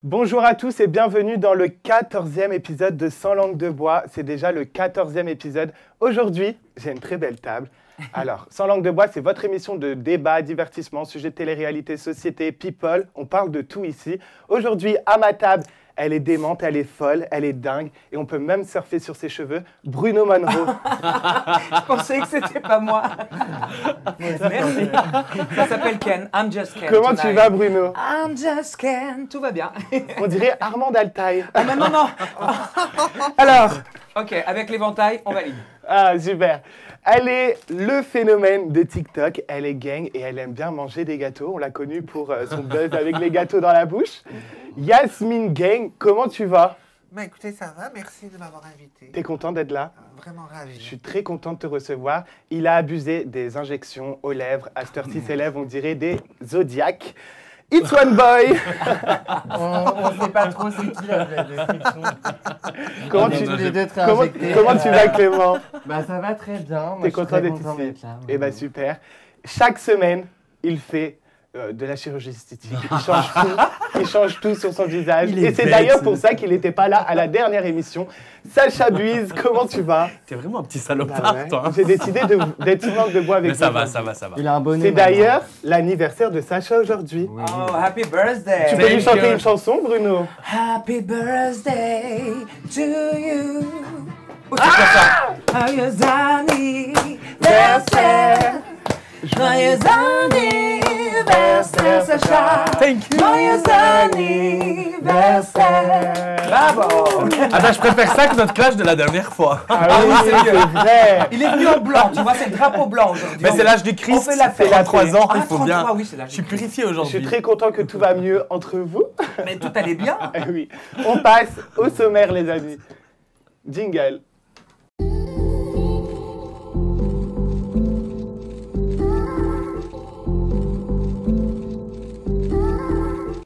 Bonjour à tous et bienvenue dans le 14e épisode de Sans langue de bois. C'est déjà le 14e épisode. Aujourd'hui, j'ai une très belle table. Alors, Sans langue de bois, c'est votre émission de débat, divertissement, sujet de télé-réalité, société, people. On parle de tout ici. Aujourd'hui, à ma table, elle est démente, elle est folle, elle est dingue. Et on peut même surfer sur ses cheveux. Bruno Monroe. Je pensais que c'était pas moi. Merci. Ça s'appelle Ken. I'm just Ken. Comment tonight. tu vas, Bruno? I'm just Ken. Tout va bien. On dirait Armand Altaï. Ah, non. Alors, Ok, avec l'éventail, on valide. ah, super. Elle est le phénomène de TikTok. Elle est gang et elle aime bien manger des gâteaux. On l'a connue pour son buzz avec les gâteaux dans la bouche. Yasmine Gang, comment tu vas? Bah écoutez, ça va, merci de m'avoir invité. T'es content d'être là? Vraiment ravi. Je suis très content de te recevoir. Il a abusé des injections aux lèvres. À cette heure-ci, ses lèvres, on dirait des zodiacs. It's One Boy. On ne sait pas trop c'est qui la description. Comment On est tu, tous les deux très comment, injectés. comment tu vas, Clément? Bah ça va très bien. Moi, T'es je suis content très d'être content ici? d'être là. Eh bien, super. Chaque semaine, il fait de la chirurgie esthétique. Il change tout sur son visage. Il est Et c'est bête, d'ailleurs ce pour ça qu'il n'était pas là à la dernière émission. Sacha Buise, comment tu vas? T'es vraiment un petit Bah salopard, ouais. toi. J'ai décidé d'être sur langue de bois avec Mais ça vous. va, ça va, ça va. Il a un bonnet. C'est maintenant. d'ailleurs l'anniversaire de Sacha aujourd'hui. Oui. Oh, happy birthday. Tu peux lui Thank chanter you. une chanson, Bruno? Happy birthday to you. Oh, c'est quoi ça? Joyeux anniversaire. Joyeux anniversaire, Sacha. Thank you. Joyeux anniversaire. Bravo. Attends, je préfère ça que notre clash de la dernière fois. Ah oui, c'est mieux. c'est vrai. Il est venu en blanc, tu vois, c'est le drapeau blanc aujourd'hui. Mais c'est l'âge du On Christ. fait la fête. C'est 33 ans, Ah, il faut bien. 33, oui, c'est l'âge Je suis du Christ. purifié Je suis aujourd'hui. très content que tout va mieux entre vous. Mais tout allait bien. Ah oui. On passe au sommaire, les amis. Jingle.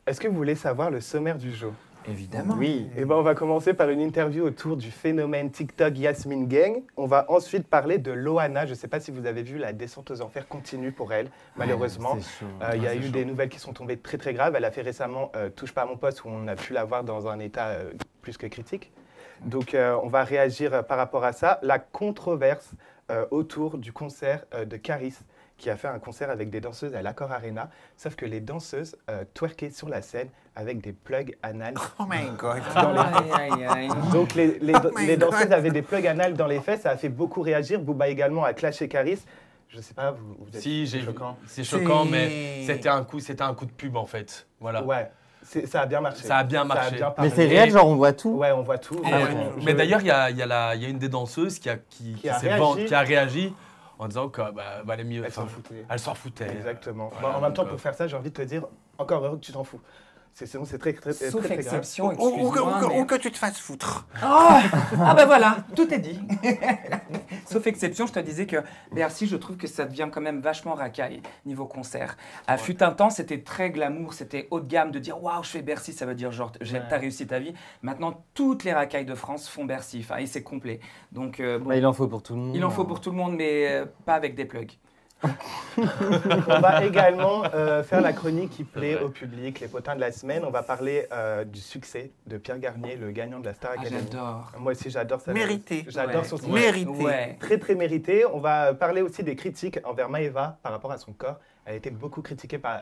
Est-ce que vous voulez savoir le sommaire du jour? Évidemment. Oui. Eh ben, on va commencer par une interview autour du phénomène TikTok Yasmine Gang. On va ensuite parler de Loana. Je ne sais pas si vous avez vu, la descente aux enfers continue pour elle, malheureusement. C'est chaud. Il y a eu des nouvelles qui sont tombées très très graves. Elle a fait récemment Touche pas à mon poste où on a pu la voir dans un état plus que critique. Donc on va réagir par rapport à ça. La controverse autour du concert de Caris qui a fait un concert avec des danseuses à l'Accor Arena, sauf que les danseuses twerkaient sur la scène avec des plugs anal. Oh my god. Aïe, aïe, aïe. Donc les Oh my danseuses God. avaient des plugs anal dans les fesses, ça a fait beaucoup réagir. Booba également a clashé Caris. Je sais pas, vous êtes Si, j'ai choquant. C'est choquant, C'est- mais c'était un coup de pub en fait. Voilà. Ouais, ça a bien marché. Ça a bien marché. bien Mais parlé. c'est réel, genre on voit tout. Ouais, on voit tout. Et, Ah, ouais. je- mais d'ailleurs, il y a une des danseuses qui a s'est réagi. qui a réagi en disant que valait mieux. Elle s'en enfin, foutait. Elle s'en foutait. Exactement. Voilà, Bon, en même temps, donc, pour faire ça, j'ai envie de te dire, encore heureux que tu t'en fous. Sinon, c'est très, très, très, Sauf très, très grave. exception, Ou excuse-moi. mais- que tu te fasses foutre. Ah ben voilà, tout est dit. Sauf exception, je te disais que Bercy, je trouve que ça devient quand même vachement racaille niveau concert. Fut un temps, c'était très glamour, c'était haut de gamme de dire waouh, je fais Bercy, ça veut dire genre t'as réussi ta vie. Maintenant, toutes les racailles de France font Bercy, enfin, et c'est complet. Donc bon, Bah, il en faut pour tout le monde. il en faut pour tout le monde, mais pas avec des plugs. On va également faire la chronique qui plaît au public, les potins de la semaine. On va parler du succès de Pierre Garnier, le gagnant de la Star Ah, Academy. j'adore. Moi aussi, j'adore ça. Mérité. J'adore Ouais. son style. Mérité. Ouais. Très, très mérité. On va parler aussi des critiques envers Maëva par rapport à son corps. Elle a été beaucoup critiquée par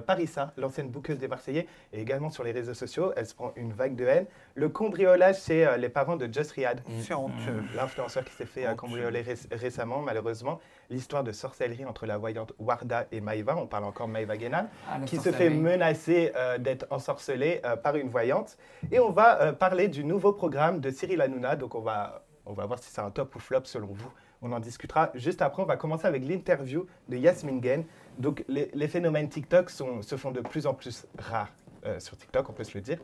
Parissa, l'ancienne bouqueuse des Marseillais, et également sur les réseaux sociaux. Elle se prend une vague de haine. Le cambriolage, c'est les parents de Just Riyad. C'est honteux. L'influenceur qui s'est fait cambrioler récemment, malheureusement. L'histoire de sorcellerie entre la voyante Warda et Maïva, on parle encore de Maïva Guénal, Ah, la qui se sorcellerie. fait menacer d'être ensorcelée par une voyante. Et on va parler du nouveau programme de Cyril Hanouna. Donc on va voir si c'est un top ou flop selon vous. On en discutera juste après. On va commencer avec l'interview de Yasmine Gang. Donc les phénomènes TikTok se font de plus en plus rares sur TikTok, on peut se le dire.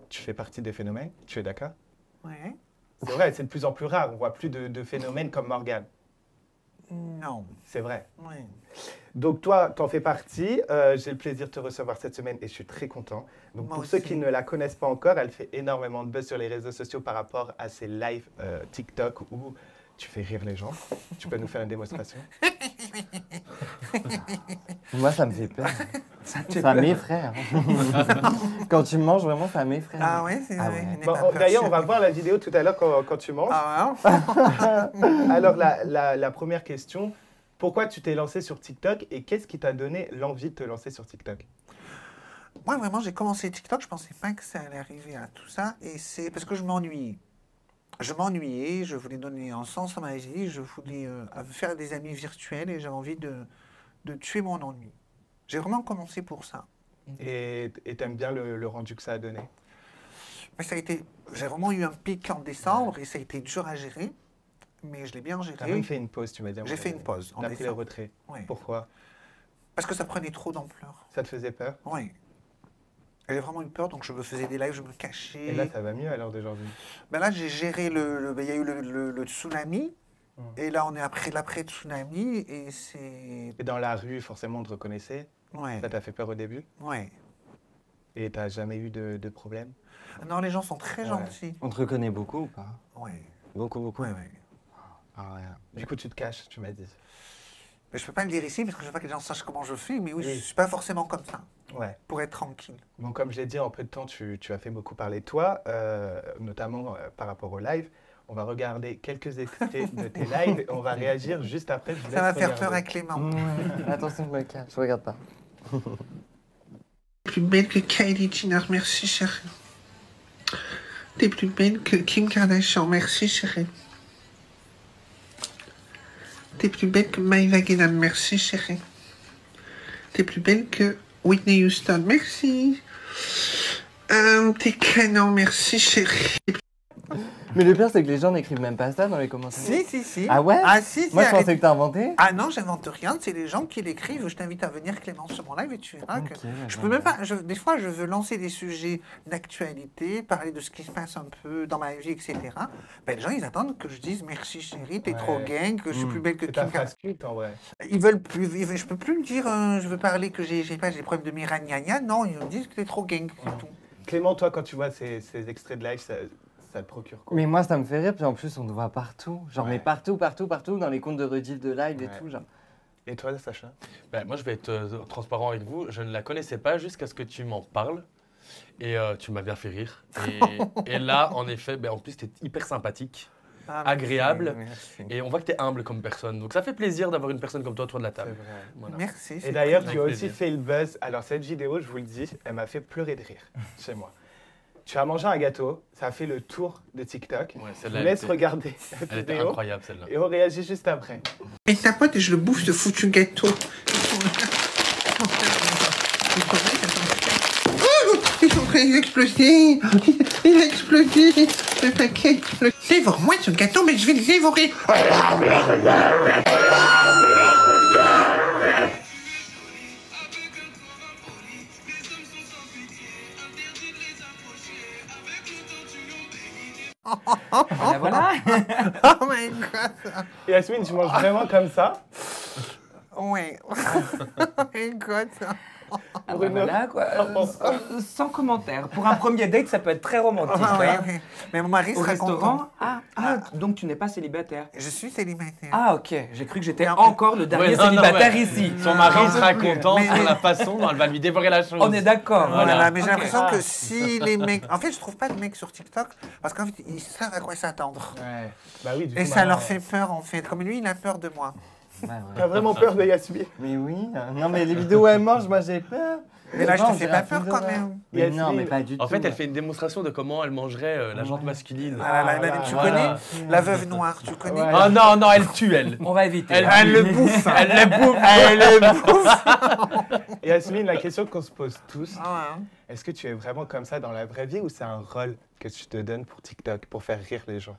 Tu fais partie des phénomènes, tu es d'accord? Ouais. C'est vrai, c'est de plus en plus rare. On voit plus de phénomènes comme Morgane. Non. C'est vrai. Ouais. Donc toi, t'en fais partie. J'ai le plaisir de te recevoir cette semaine et je suis très content. Donc Moi pour ceux aussi. qui ne la connaissent pas encore, elle fait énormément de buzz sur les réseaux sociaux par rapport à ses lives TikTok où tu fais rire les gens. Tu peux nous faire une démonstration? Moi, ça me fait peur. Ça m'effraie. Quand tu manges, vraiment, ça m'effraie. Ah ouais, c'est Ah vrai. ouais. n'aie Bon, pas peur, d'ailleurs, on va chérie. voir la vidéo tout à l'heure quand tu manges. Ah ouais. Alors, la première question, pourquoi tu t'es lancé sur TikTok et qu'est-ce qui t'a donné l'envie de te lancer sur TikTok? Moi, vraiment, j'ai commencé TikTok, je pensais pas que ça allait arriver à tout ça. Et c'est parce que je m'ennuyais. Je voulais donner un sens à ma vie, je voulais faire des amis virtuels et j'avais envie de tuer mon ennui. J'ai vraiment commencé pour ça. Et t'aimes bien le rendu que ça a donné? Mais j'ai vraiment eu un pic en décembre et ça a été dur à gérer, mais je l'ai bien T'as géré. même fait une pause, tu m'as dit. J'ai fait une pause en T'as pris le décembre. retrait. Ouais. Pourquoi? Parce que ça prenait trop d'ampleur. Ça te faisait peur? Oui. J'ai vraiment eu peur, donc je me faisais des lives, je me cachais. Et là, ça va mieux à l'heure d'aujourd'hui? Ben là, j'ai géré il y a eu le tsunami, et là, on est après l'après-tsunami, et c'est... Et dans la rue, forcément, on te reconnaissait. Ouais, Ça t'a fait peur au début? ouais. Et t'as jamais eu de problème? Non, les gens sont très Ouais. gentils. On te reconnaît beaucoup ou pas? Ouais, Beaucoup, beaucoup. ouais, ouais. Ah, rien. Du coup, tu te caches, tu m'as dit. Mais je peux pas le dire ici, parce que je veux pas que les gens sachent comment je fais, mais oui, Oui. je suis pas forcément comme ça, Ouais. pour être tranquille. Bon, comme je l'ai dit, en peu de temps, tu as fait beaucoup parler de toi, notamment par rapport au live. On va regarder quelques extraits de tes lives et on va réagir juste après. Je vous Ça va laisse faire peur à regarder. Clément. Ouais. Attention, je me cache. Je regarde pas. Plus belle que Kylie Jenner, merci chérie. T'es plus belle que Kim Kardashian, merci chérie. T'es plus belle que Maïva Guénan, merci chérie. T'es plus belle que Whitney Houston, merci. T'es canon, merci chérie. Mais le pire, c'est que les gens n'écrivent même pas ça dans les commentaires. Si. Ah ouais? Ah si, Moi, je arrête. pensais que t'as inventé. Ah non, j'invente rien, c'est les gens qui l'écrivent. Je t'invite à venir, Clémence, sur mon live et tu verras que... Ok, Je d'accord. peux même pas... des fois, je veux lancer des sujets d'actualité, parler de ce qui se passe un peu dans ma vie, etc. Ben, les gens, ils attendent que je dise merci chérie, t'es Ouais. trop gang, que je suis plus belle que C'est ta Kim phrase Kardashian. culte, en vrai. Ils veulent plus... je peux plus me dire, je veux parler que j'ai des problèmes de miragnagna. Non, ils me disent que t'es trop gang, c'est tout. Clément, toi, quand tu vois ces extraits de live, ça te procure quoi? Mais moi, ça me fait rire, puis en plus, on te voit partout. Genre, Ouais. mais partout, dans les comptes de rediff de live et Ouais. tout. Genre. Et toi, Sacha? Ben, moi, je vais être transparent avec vous. Je ne la connaissais pas jusqu'à ce que tu m'en parles. Et tu m'as bien fait rire. Et là, en effet, ben, en plus, tu es hyper sympathique. Ah, Agréable. Merci. Et on voit que tu es humble comme personne. Donc ça fait plaisir d'avoir une personne comme toi autour de la C'est table. vrai. Voilà. Merci. Et c'est d'ailleurs, très tu as Avec aussi plaisir. fait le buzz. Alors, cette vidéo, je vous le dis, elle m'a fait pleurer de rire chez moi. Tu as mangé un gâteau, ça a fait le tour de TikTok. Ouais, Je celle-là, vous elle laisse était- regarder cette Elle était vidéo incroyable, celle-là. et on réagit juste après. Et ta pote et je le bouffe ce foutu gâteau. Ils sont en train d'exploser. Il a explosé. Le paquet explose. Dévore-moi ce gâteau, mais je vais le dévorer. Voilà. Oh my god. Et Yasmine, tu manges vraiment comme ça? Ouais. Oh my god. Ah, Bruno. voilà, quoi. Sans commentaire. Pour un premier date, ça peut être très romantique. Ah, ouais, hein. ouais. Mais mon mari Au sera restaurant. content. Donc tu n'es pas célibataire. Je suis célibataire. Ah, ok. J'ai cru que j'étais Non, encore le dernier Ouais, non, non, célibataire ouais. ici. Son mari J'en sera peux plus. content Mais- sur la façon dont elle va lui dévorer la chose. On est d'accord. Voilà, Voilà. mais j'ai Ok. l'impression Ah. que si les mecs... En fait, je trouve pas de mecs sur TikTok parce qu'en fait, ils savent à quoi s'attendre. Ouais. Bah oui, du Et coup, ça maintenant, leur fait peur, en fait. Comme lui, il a peur de moi. Ouais, ouais. T'as vraiment peur de Yasmine? Mais oui. Non, mais les vidéos où elle mange, moi, j'ai peur. Mais là, je Non, te on fais dirait pas un peur film quand d'horreur. même. Mais Yasmine. non, mais pas du tout. En fait, elle fait une démonstration de comment elle mangerait la jante masculine. Ah, tu Voilà. connais la veuve noire, tu connais Ouais. Oh non, non, elle tue, elle. On va éviter. Elle le bouffe. Elle le bouffe. Elle le bouffe. Et Yasmine, la question qu'on se pose tous, Ah ouais. est-ce que tu es vraiment comme ça dans la vraie vie ou c'est un rôle que tu te donnes pour TikTok, pour faire rire les gens?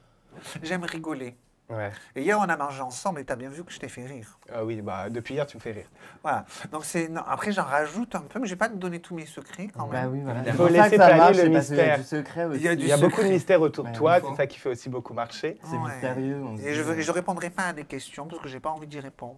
J'aime rigoler. Ouais. Et hier, on a mangé ensemble et t'as bien vu que je t'ai fait rire. Ah oui, bah depuis hier, tu me fais rire. Voilà. Donc, non, après, j'en rajoute un peu, mais je vais pas te donner tous mes secrets quand Bah même. oui, voilà. Il C'est faut pour ça laisser que ça planer marche, le c'est parce qu'il y a mystère. du secret aussi. Il y a du Il y a beaucoup de secret. mystères autour de Ouais, toi, il faut. c'est ça qui fait aussi beaucoup marcher. C'est Ouais. mystérieux. on se Et dit. je répondrai pas à des questions parce que j'ai pas envie d'y répondre.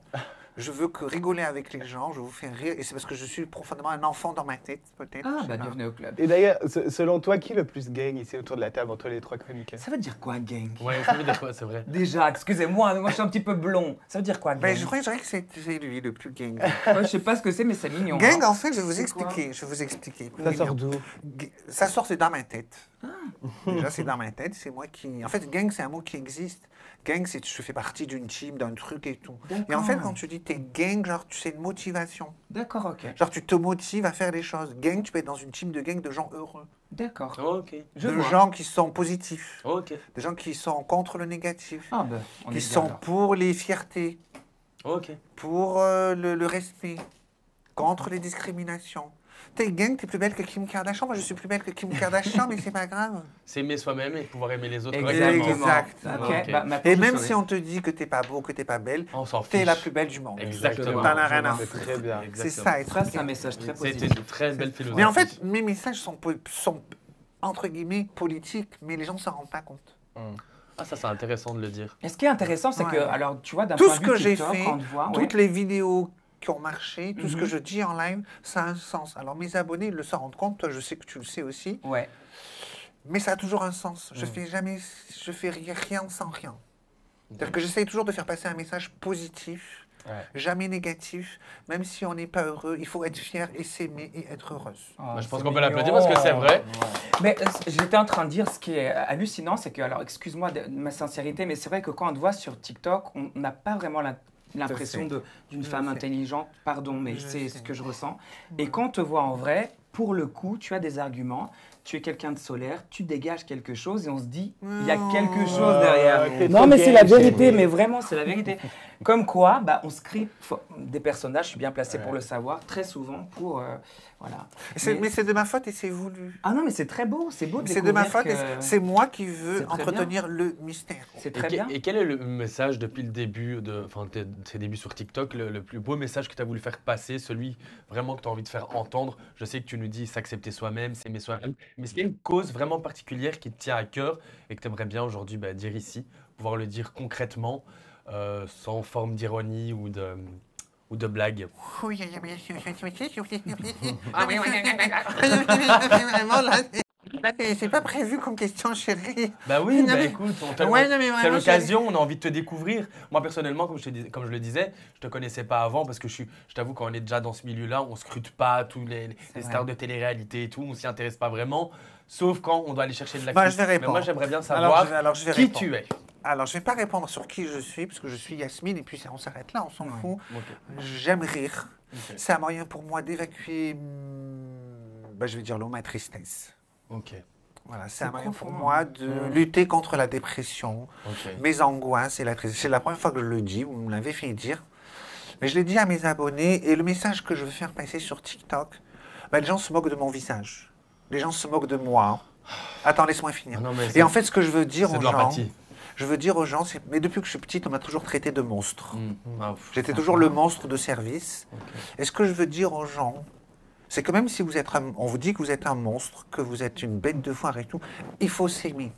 Je veux que rigoler avec les gens, je vous fais rire. Et c'est parce que je suis profondément un enfant dans ma tête, peut-être. Ah, je sais bah pas. bienvenue au club. Et d'ailleurs, selon toi, qui le plus gang ici autour de la table entre les trois chroniqueurs? Ça veut dire quoi, gang? Ouais, ça veut dire quoi, c'est vrai. Déjà, excusez-moi, moi je suis un petit peu blond. Ça veut dire quoi, gang? Ben, je dirais que c'est lui le plus gang. Ouais, je sais pas ce que c'est, mais c'est mignon. Gang, hein. en fait, je vais vous C'est quoi? expliquer. Je vais vous expliquer. Ça sort d'où? Ça sort, c'est dans ma tête. Déjà, c'est dans ma tête. C'est moi qui. En fait, gang, c'est un mot qui existe. Gang, c'est tu fais partie d'une team, d'un truc et tout. Et en fait, quand tu dis t'es gang, genre, tu sais une motivation. D'accord, ok. Genre, tu te motives à faire les choses. Gang, tu peux être dans une team de gang de gens heureux. D'accord. Ok, Je De vois. gens qui sont positifs. ok, Des gens qui sont contre le négatif. Ah, bah, on est Qui bien, sont alors. pour les fiertés. ok. Pour le respect. Contre les discriminations. T'es gang, t'es plus belle que Kim Kardashian. Moi, je suis plus belle que Kim Kardashian, mais c'est pas grave. C'est aimer soi-même et pouvoir aimer les autres Exactement. correctement. Exactement. Ok, Ok. bah, maintenant, Et je même saurai. si on te dit que t'es pas beau, que t'es pas belle, On s'en fiche. t'es la plus belle du monde. Exactement. T'en as rien à C'est foutre. très bien. C'est Exactement. ça, être Ça, c'est un gang. message très C'est positif. une très belle philosophie. Mais en fait, mes messages sont entre guillemets politiques, mais les gens ne s'en rendent pas compte. Ah, ça, c'est intéressant de le dire. Et ce qui est intéressant, c'est que, Ouais. alors, tu vois, d'un Tout point ce de vue que j'ai TikTok, fait, quand on te voit, toutes ouais. les vidéos qui ont marché, tout ce que Mhm. je dis en live, ça a un sens. Alors mes abonnés, ils le s'en rendent compte, toi je sais que tu le sais aussi, Ouais. mais ça a toujours un sens. Je fais rien sans rien. C'est-à-dire que j'essaye toujours de faire passer un message positif, jamais négatif, même si on n'est pas heureux, il faut être fier et s'aimer et être heureuse. Oh, Bah, je pense c'est qu'on peut mignon. l'applaudir parce que c'est vrai. Mais j'étais en train de dire, ce qui est hallucinant, c'est que, alors excuse-moi de ma sincérité, mais c'est vrai que quand on te voit sur TikTok, on n'a pas vraiment l'impression sais. d'une Je femme sais. intelligente, pardon, mais Je c'est sais. ce que je ressens. Et quand on te voit en vrai, pour le coup, tu as des arguments, tu es quelqu'un de solaire, tu dégages quelque chose et on se dit, il y a quelque chose derrière. t'es Non, trop mais c'est gay, la vérité, chérie. mais vraiment, c'est la vérité. Comme quoi, bah, on script des personnages, je suis bien placé pour le savoir, très souvent pour... voilà. Mais c'est de ma faute et c'est voulu. Ah non, mais c'est très beau, c'est beau de C'est de ma découvrir faute et que c'est moi qui c'est veux très entretenir le mystère. c'est Et, très bien. et quel est le message depuis le début de tes débuts sur TikTok, le plus beau message que tu as voulu faire passer, celui vraiment que tu as envie de faire entendre? Je sais que tu nous dis s'accepter soi-même, s'aimer soi-même, mais est-ce qu'il y a une cause vraiment particulière qui te tient à cœur et que tu aimerais bien aujourd'hui dire ici, pouvoir le dire concrètement, sans forme d'ironie ou de blague? Oui, vraiment là, c'est pas prévu comme question, chérie. Bah oui, Non, bah mais- écoute, Ouais, non, mais c'est vraiment, l'occasion, on a envie de te découvrir. Moi personnellement, comme je le disais, je te connaissais pas avant parce que je t'avoue, quand on est déjà dans ce milieu-là, on scrute pas tous les vrai. stars de télé-réalité et tout, on s'y intéresse pas vraiment, sauf quand on doit aller chercher de Bah, l'actu. je vais Mais répondre. moi j'aimerais bien Alors, savoir je vais qui répondre. tu es. Alors, je vais pas répondre sur qui je suis, parce que je suis Yasmine, et puis on s'arrête là, on s'en fout. Ok. J'aime rire. Ok. C'est un moyen pour moi d'évacuer, je vais dire l'eau, ma tristesse. Ok. Voilà, c'est un moyen pour profond, moi de lutter contre la dépression, Ok. mes angoisses et la tristesse. C'est la première fois que je le dis, vous me l'avez fait dire. Mais je l'ai dit à mes abonnés, et le message que je veux faire passer sur TikTok, les gens se moquent de mon visage. Les gens se moquent de moi. Attends, laisse-moi finir. Ah non, mais Et en fait, ce que je veux dire c'est aux de gens, l'empathie. mais depuis que je suis petite, on m'a toujours traité de monstre. Ah, pff. J'étais toujours le monstre de service. Et ce que je veux dire aux gens, c'est que même si vous êtes on vous dit que vous êtes un monstre, que vous êtes une bête de foire et tout, il faut s'aimer.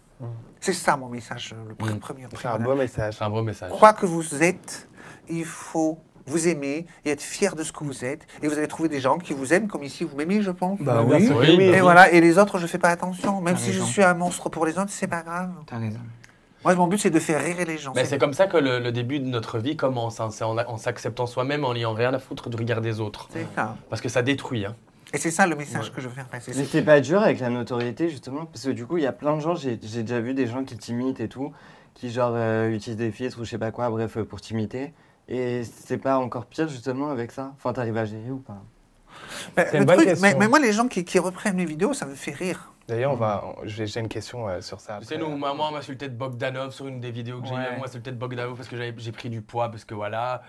C'est ça mon message, le premier. C'est un beau message. C'est un beau message. Quoi que vous êtes, il faut vous aimer et être fier de ce que vous êtes. Et vous allez trouver des gens qui vous aiment comme ici, vous m'aimez, je pense. Bah oui, Oui, oui. Et voilà, et les autres, je fais pas attention. Même T'as si je raison. suis un monstre pour les autres, c'est pas grave. T'as raison. Moi, mon but, c'est de faire rire les gens. Mais c'est comme ça que le début de notre vie commence, hein. C'est en s'acceptant soi-même, en n'ayant rien à foutre du regard des autres. C'est ça. Parce que ça détruit. Hein. Et c'est ça le message que je veux faire passer. Mais c'est pas dur avec la notoriété justement, parce que du coup il y a plein de gens, j'ai déjà vu des gens qui t'imitent et tout, qui genre utilisent des filtres ou je sais pas quoi, bref, pour t'imiter. Et c'est pas encore pire justement avec ça? Enfin t'arrives à gérer ou pas? Mais, C'est le une bonne truc, question. mais moi, les gens qui reprennent mes vidéos, ça me fait rire. D'ailleurs, j'ai une question sur ça. Tu sais, après. moi, on m'insultait de Bogdanov sur une des vidéos que j'ai Ouais. eues. On m'insultait de Bogdanov parce que j'ai pris du poids, parce que voilà,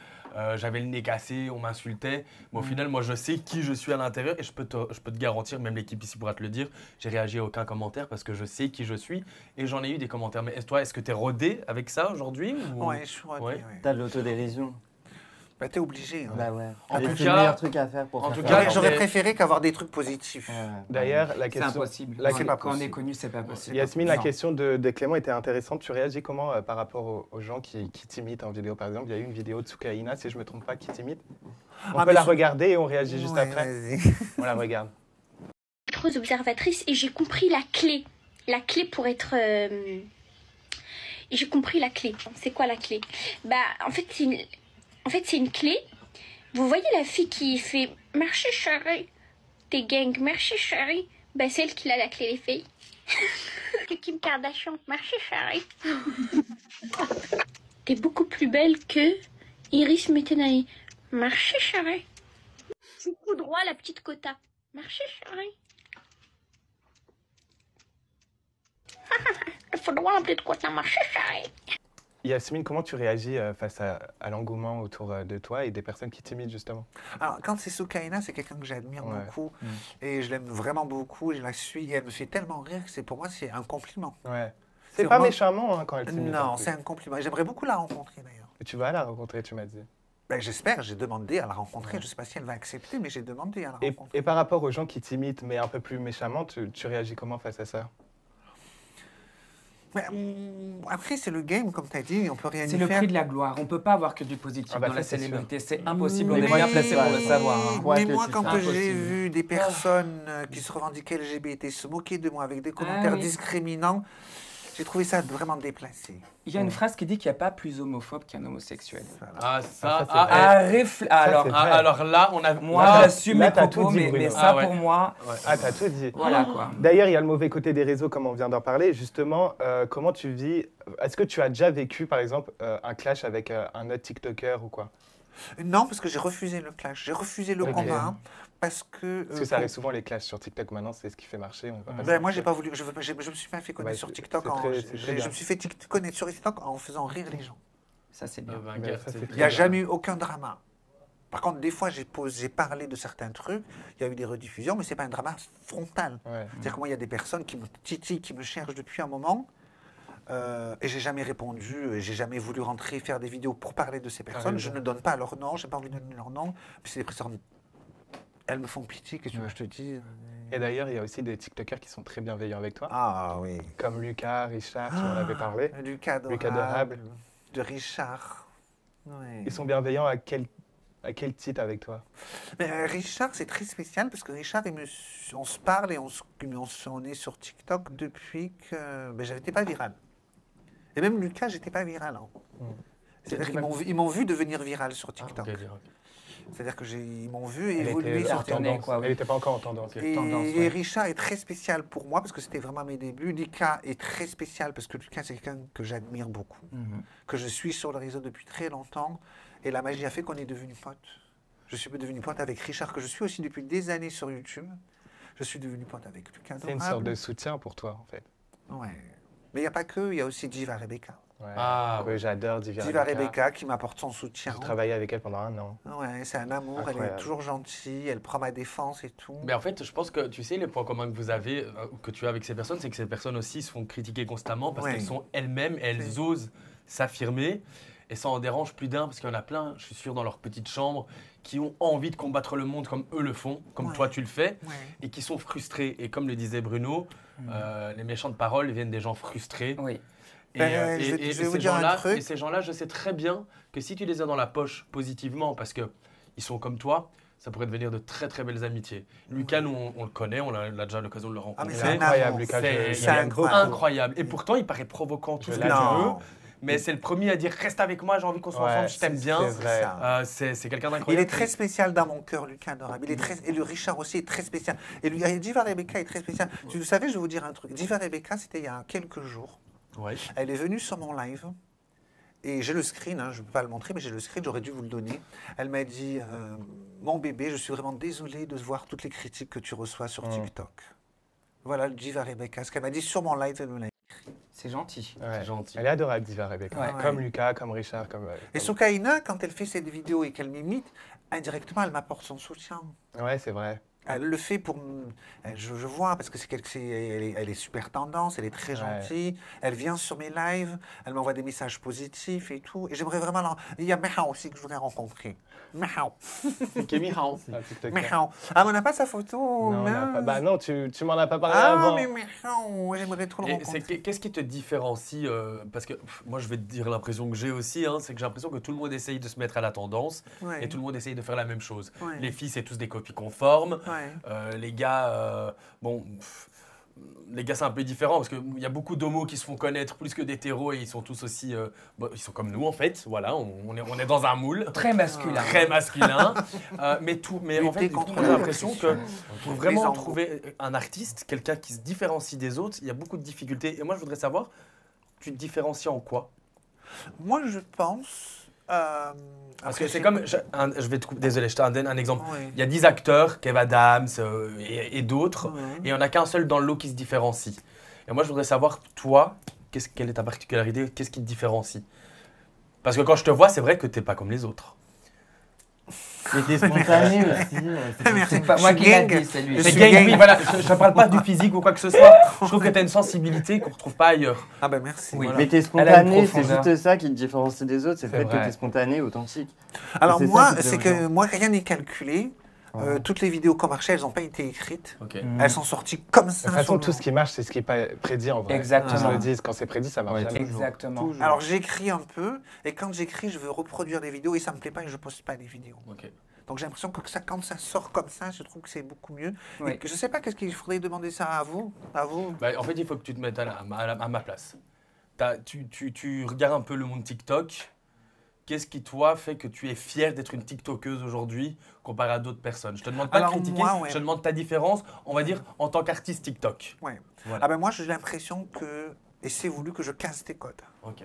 j'avais le nez cassé, on m'insultait. Mais au final, moi, je sais qui je suis à l'intérieur et je peux te garantir, même l'équipe ici pourra te le dire, j'ai réagi à aucun commentaire parce que je sais qui je suis et j'en ai eu des commentaires. Mais toi, est-ce que tu es rodé avec ça aujourd'hui ou... Ouais, je suis rodé, Ouais. ouais. T'as de l'autodérision. Bah, t'es obligé. Hein. Bah ouais. En Et tout c'est cas- le meilleur truc à faire pour en faire tout ça. cas, Ouais, j'aurais mais- préféré qu'avoir des trucs positifs. Ouais. D'ailleurs, la C'est question... impossible. la- c'est pas Quand on est possible. connu, c'est pas possible. Yasmine, la Non. question de Clément était intéressante. Tu réagis comment par rapport aux gens qui t'imitent en vidéo? Par exemple, il y a eu une vidéo de Soukaina, si je ne me trompe pas, qui t'imite. On Ah, peut mais la Sou- regarder et on réagit juste Ouais, après. vas-y. On la regarde. Trop observatrice et j'ai compris la clé. La clé pour être... Et j'ai compris la clé. C'est quoi la clé? Bah, en fait, c'est une clé. Vous voyez la fille qui fait « Merci chérie », t'es gang, « Merci chérie », bah c'est elle qui a la clé, les filles. Kim Kardashian, « Merci chérie ». T'es beaucoup plus belle que Iris Mittenaï. « Merci chérie ». Du coup droit, la petite Cota. « Merci chérie ». Il faut droit, la petite Cota. « Merci chérie ». Yasmine, comment tu réagis face à l'engouement autour de toi et des personnes qui t'imitent justement? Alors, quand c'est Soukaina, c'est quelqu'un que j'admire Ouais. beaucoup. Et je l'aime vraiment beaucoup. Je la suis et elle me fait tellement rire que pour moi, c'est un compliment. Ouais. C'est C'est pas vraiment- méchamment quand elle t'imite. en Non, plus. c'est un compliment. Et j'aimerais beaucoup la rencontrer d'ailleurs. Tu vas la rencontrer, tu m'as dit. Ben, j'espère, j'ai demandé à la rencontrer. Je ne sais pas si elle va accepter, mais j'ai demandé à la Et, rencontrer. et par rapport aux gens qui t'imitent, mais un peu plus méchamment, tu réagis comment face à ça? Mais, après, c'est le game, comme tu as dit, on peut rien C'est y le faire. prix de la gloire. On peut pas avoir que du positif Ah bah dans la ça, c'est sûr. célébrité. C'est impossible. On Mais est moi, bien je placé sais pour pas, le savoir. hein. Ouais, Mais que moi, tu quand fais. j'ai Impossible. vu des personnes qui se revendiquaient LGBT se moquer de moi avec des commentaires oui. discriminants, j'ai trouvé ça vraiment déplacé. Il y a une phrase qui dit qu'il n'y a pas plus homophobe qu'un homosexuel. Voilà. Ah, ça, c'est vrai. Alors, c'est ah, vrai. alors là, on a. moi, Là, j'assume là, mes t'as propos, tout dit, mais Bruno. ça, Ah ouais. pour moi, Ah, t'as tout dit. voilà quoi. D'ailleurs, il y a le mauvais côté des réseaux, comme on vient d'en parler. Justement, comment tu vis? Est-ce que tu as déjà vécu, par exemple, un clash avec un autre TikToker ou quoi? Non, parce que j'ai refusé le clash, j'ai refusé le Ok. combat, parce que... Parce que ça arrive souvent les clashs sur TikTok maintenant, c'est ce qui fait marcher. On va pas se Ben, moi, j'ai mentir. pas voulu. Je me suis pas fait connaître Ouais, sur c'est- TikTok. c'est très- c'est très bien. Je me suis fait connaître sur TikTok en faisant rire les gens. Ça, c'est bien. Mais ça, c'est Il très n'y a bien. jamais eu aucun drama. Par contre, des fois, j'ai parlé de certains trucs. Il y a eu des rediffusions, mais c'est pas un drama frontal. Ouais. C'est-à-dire que moi, il y a des personnes qui me titillent, qui me cherchent depuis un moment. Et j'ai jamais répondu, et j'ai jamais voulu rentrer faire des vidéos pour parler de ces personnes. Je raison. ne donne pas leur nom, j'ai pas envie de donner leur nom. Mais c'est des personnes, elles me font pitié, qu'est-ce que tu veux que je te dise? Et d'ailleurs, il y a aussi des TikTokers qui sont très bienveillants avec toi, Ah oui. comme Lucas, Richard, tu en avais parlé. Lucas Lucas Adorable, Adorable. de Richard. Ouais. Ils sont bienveillants à quel titre avec toi? Mais, Richard, c'est très spécial parce que Richard, on se parle et on est sur TikTok depuis que j'étais pas viral. Et même Lucas, j'étais pas viral. Hein. C'est-à-dire qu'ils m'ont vu devenir viral sur TikTok. Ok, C'est-dire qu'ils m'ont vu Elle évoluer était sur en TikTok. tendance. quoi, oui. Elle n'était pas encore en tendance. Et, Tendance, et ouais. Richard est très spécial pour moi parce que c'était vraiment mes débuts. Lucas est très spécial parce que Lucas, c'est quelqu'un que j'admire beaucoup, Mhm. que je suis sur le réseau depuis très longtemps. Et la magie a fait qu'on est devenus potes. Je suis devenu pote avec Richard, que je suis aussi depuis des années sur YouTube. Je suis devenu pote avec Lucas C'est une Adorable. sorte de soutien pour toi, en fait. Ouais. Mais il n'y a pas que, il y a aussi Diva Rebecca. Ouais. Ah, Que j'adore, Diva Diva Rebecca. Rebecca qui m'apporte son soutien. J'ai travaillé avec elle pendant 1 an. Ouais, c'est un amour, elle Incroyable. est toujours gentille, elle prend ma défense et tout. Mais en fait, je pense que tu sais, les points communs que vous avez, que tu as avec ces personnes, c'est que ces personnes aussi se font critiquer constamment parce Ouais. qu'elles sont elles-mêmes, elles osent s'affirmer. Et ça en dérange plus d'un parce qu'il y en a plein, je suis sûr, dans leur petite chambre, qui ont envie de combattre le monde comme eux le font, comme Ouais. toi tu le fais, Ouais. et qui sont frustrés. Et comme le disait Bruno, les méchantes paroles viennent des gens frustrés. Oui. Et, Ben, je vais vous ces dire un gens-là, truc. et ces gens-là, je sais très bien que si tu les as dans la poche positivement, parce que ils sont comme toi, ça pourrait devenir de très très belles amitiés. Lucas, nous, on le connaît, on a déjà l'occasion de le Ah, mais rencontrer. c'est un incroyable, amour. Lucas. C'est- je c'est l'aime beaucoup. incroyable. Incroyable. Et pourtant, il paraît provocant tout Je ce que l'aime. tu veux. Non. Mais c'est le premier à dire reste avec moi, j'ai envie qu'on soit Ouais, ensemble, je t'aime c'est bien. vrai. ça. C'est quelqu'un Il d'incroyable. est très spécial dans mon cœur, Lucas Adorable. Il est très, et le Richard aussi est très spécial. Et Diva Rebecca est très spécial. Vous savez, je vais vous dire un truc. Diva Rebecca, c'était il y a quelques jours. Ouais. Elle est venue sur mon live. Et j'ai le screen, hein, je ne peux pas le montrer, mais j'ai le screen, j'aurais dû vous le donner. Elle m'a dit mon bébé, je suis vraiment désolée de voir toutes les critiques que tu reçois sur TikTok. Voilà, Diva Rebecca. Ce qu'elle m'a dit sur mon live, elle me l'a écrit. C'est gentil. Ouais. C'est gentil. Elle est adorable, Diva Rebecca. Ouais. Comme Lucas, comme Richard, comme... Et Soukaina, quand elle fait cette vidéo et qu'elle m'imite, indirectement, elle m'apporte son soutien. Ouais, c'est vrai. Elle le fait pour... Je vois, parce que elle est super tendance, elle est très gentille. Elle vient sur mes lives, elle m'envoie des messages positifs et tout. Et j'aimerais vraiment... Il y a Mehao aussi que je voudrais rencontrer. Mehao. Kémy Hao. Ah, TikToker. Mehao. Ah, mais on n'a pas sa photo. Non, on n'a mince. pas- Bah non, tu m'en as pas parlé Ah, avant. mais Mehao, j'aimerais trop le Et rencontrer. qu'est-ce qui te différencie parce que moi, je vais te dire l'impression que j'ai aussi, hein, c'est que j'ai l'impression que tout le monde essaye de se mettre à la tendance Ouais. et tout le monde essaye de faire la même chose. Ouais. Les filles, c'est tous des copies conformes. Ouais. Les gars, les gars, c'est un peu différent parce qu'il y a beaucoup d'homos qui se font connaître plus que d'hétéros et ils sont tous aussi. Ils sont comme nous en fait. Voilà, on est dans un moule Très masculin. très masculin. mais en fait, Lutter contre j'ai la l'impression que pour vraiment embrouilles. trouver un artiste, quelqu'un qui se différencie des autres, il y a beaucoup de difficultés. Et moi, je voudrais savoir, tu te différencies en quoi? Moi, je pense... Parce que c'est comme, je vais te couper, désolé, je te donne un exemple. Ouais. Il y a 10 acteurs, Kev Adams et d'autres, Ouais. et il n'y en a qu'un seul dans le lot qui se différencie. Et moi, je voudrais savoir, toi, quelle est ta particularité, qu'est-ce qui te différencie? Parce que quand je te vois, c'est vrai que tu n'es pas comme les autres. Mais t'es spontané aussi. Merci. C'est pas moi Je qui suis l'a gang. dit, c'est lui. Je C'est suis gang, gang. oui, voilà, je ne parle pas du physique ou quoi que ce soit. Je trouve que tu as une sensibilité qu'on ne retrouve pas ailleurs. Ah ben merci. Oui. Voilà. Mais t'es Elle a spontané, une c'est profondeur. juste ça qui te différencie des autres, c'est le C'est fait que vrai. t'es spontané, authentique. Alors C'est ça moi, qui te c'est plaît aux que gens. moi, rien n'est calculé. Ouais. Toutes les vidéos commerciales, elles n'ont pas été écrites. Ok. Mm. Elles sont sorties comme De ça. toute façon, sur le tout ce qui marche, c'est ce qui est pas prédit en vrai. Exactement. Qu'on se le dise, quand c'est prédit, ça marche Ouais, jamais. Exactement. moment. Alors j'écris un peu, et quand j'écris, je veux reproduire des vidéos, et ça me plaît pas, et je poste pas des vidéos. Ok. Donc j'ai l'impression que ça, quand ça sort comme ça, je trouve que c'est beaucoup mieux. Oui. Et que je sais pas, qu'est-ce qu'il faudrait demander ça à vous. Bah, en fait, il faut que tu te mettes à ma place. Tu regardes un peu le monde TikTok. Qu'est-ce qui, toi, fait que tu es fier d'être une TikTokeuse aujourd'hui comparé à d'autres personnes? Je te demande pas Alors, de critiquer, moi, ouais. je te demande ta différence, on va dire, en tant qu'artiste TikTok. Ouais. Voilà. Ah ben moi, j'ai l'impression que, et c'est voulu que je casse des codes. Ok.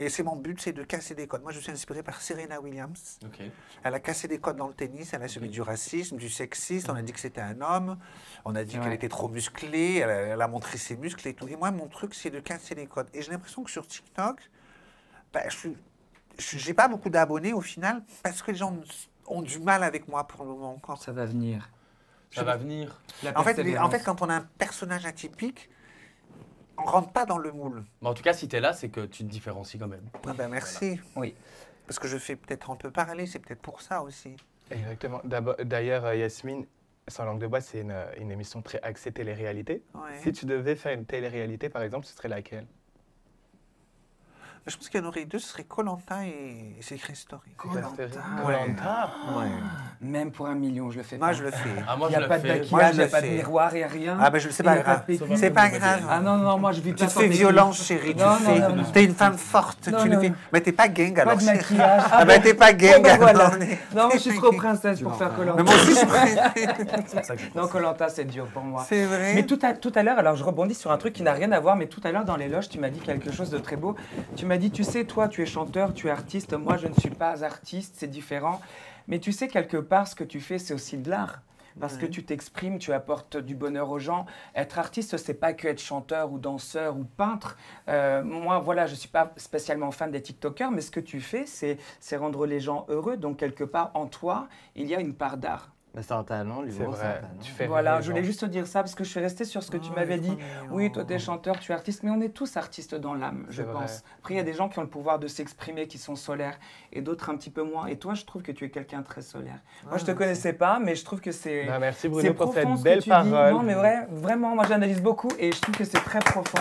Et c'est mon but, c'est de casser des codes. Moi, je suis inspiré par Serena Williams. Ok. Elle a cassé des codes dans le tennis, elle a subi du racisme, du sexisme, on a dit que c'était un homme, on a dit Ouais. qu'elle était trop musclée, elle a montré ses muscles et tout. Et moi, mon truc, c'est de casser les codes. Et j'ai l'impression que sur TikTok, ben, j'ai pas beaucoup d'abonnés au final, parce que les gens ont du mal avec moi pour le moment encore. Ça va venir. Ça va venir. La En fait, persévérance. quand on a un personnage atypique, on rentre pas dans le moule. Mais en tout cas, si tu es là, c'est que tu te différencies quand même. Ah ben merci. Oui. Parce que je fais peut-être un peu parler, c'est peut-être pour ça aussi. Exactement. D'ailleurs, Yasmine, Sans langue de bois, c'est une émission très axée télé-réalité. Ouais. Si tu devais faire une télé-réalité, par exemple, ce serait laquelle? Je pense qu'il y en aurait deux, ce serait Koh-Lanta et Secret Story. Koh-Lanta. Koh-Lanta. Ouais. Même pour 1 million, je le fais Moi, pas. je le fais. Ah, moi, Il n'y je a le pas de fais. Moi, maquillage, je il n'y a le pas de fais. miroir, il n'y a rien. Ah ben je sais Il pas y a grave. de pédicure. C'est pas grave. Ah non, non, moi je vis Tu pas te sans fais pédicure. violence, chérie. Non, tu non, fais. non, non. T'es une femme forte. Non, tu le non. fais. Mais t'es pas gang Pas alors. de c'est- maquillage. Ah ben t'es pas gang. Bon, ben voilà. alors, on est- Non, je suis trop princesse pour faire Mais Koh-Lanta. moi aussi, je suis C'est pour ça que je Non, pense. Koh-Lanta, c'est dur pour moi. C'est vrai. Mais tout à l'heure, alors je rebondis sur un truc qui n'a rien à voir, mais tout à l'heure dans les loges, tu m'as dit quelque chose de très beau. Tu m'as dit, tu sais, toi, tu es chanteur, tu es artiste, moi, je ne suis pas artiste, c'est différent. Mais tu sais, quelque part, ce que tu fais, c'est aussi de l'art. Parce que tu t'exprimes, tu apportes du bonheur aux gens. Être artiste, c'est pas que être chanteur ou danseur ou peintre. Moi, voilà, je suis pas spécialement fan des TikTokers, mais ce que tu fais, c'est rendre les gens heureux. Donc, quelque part, en toi, il y a une part d'art. Bah, c'est un talent, C'est l'humour, c'est un vrai. talent. Tu fais Voilà, rire les je voulais gens. juste te dire ça parce que je suis restée sur ce que tu Oh, m'avais il est dit. trop mignon. Oui, toi, tu es chanteur, tu es artiste, mais on est tous artistes dans l'âme, je C'est vrai. pense. Après, il y a des gens qui ont le pouvoir de s'exprimer, qui sont solaires, et d'autres un petit peu moins. Et toi, je trouve que tu es quelqu'un de très solaire. Moi, je te connaissais pas, mais je trouve que c'est... Bah, merci c'est Bruno pour profond cette ce que belle tu dis. parole. Non, mais vraiment, moi j'analyse beaucoup et je trouve que c'est très profond.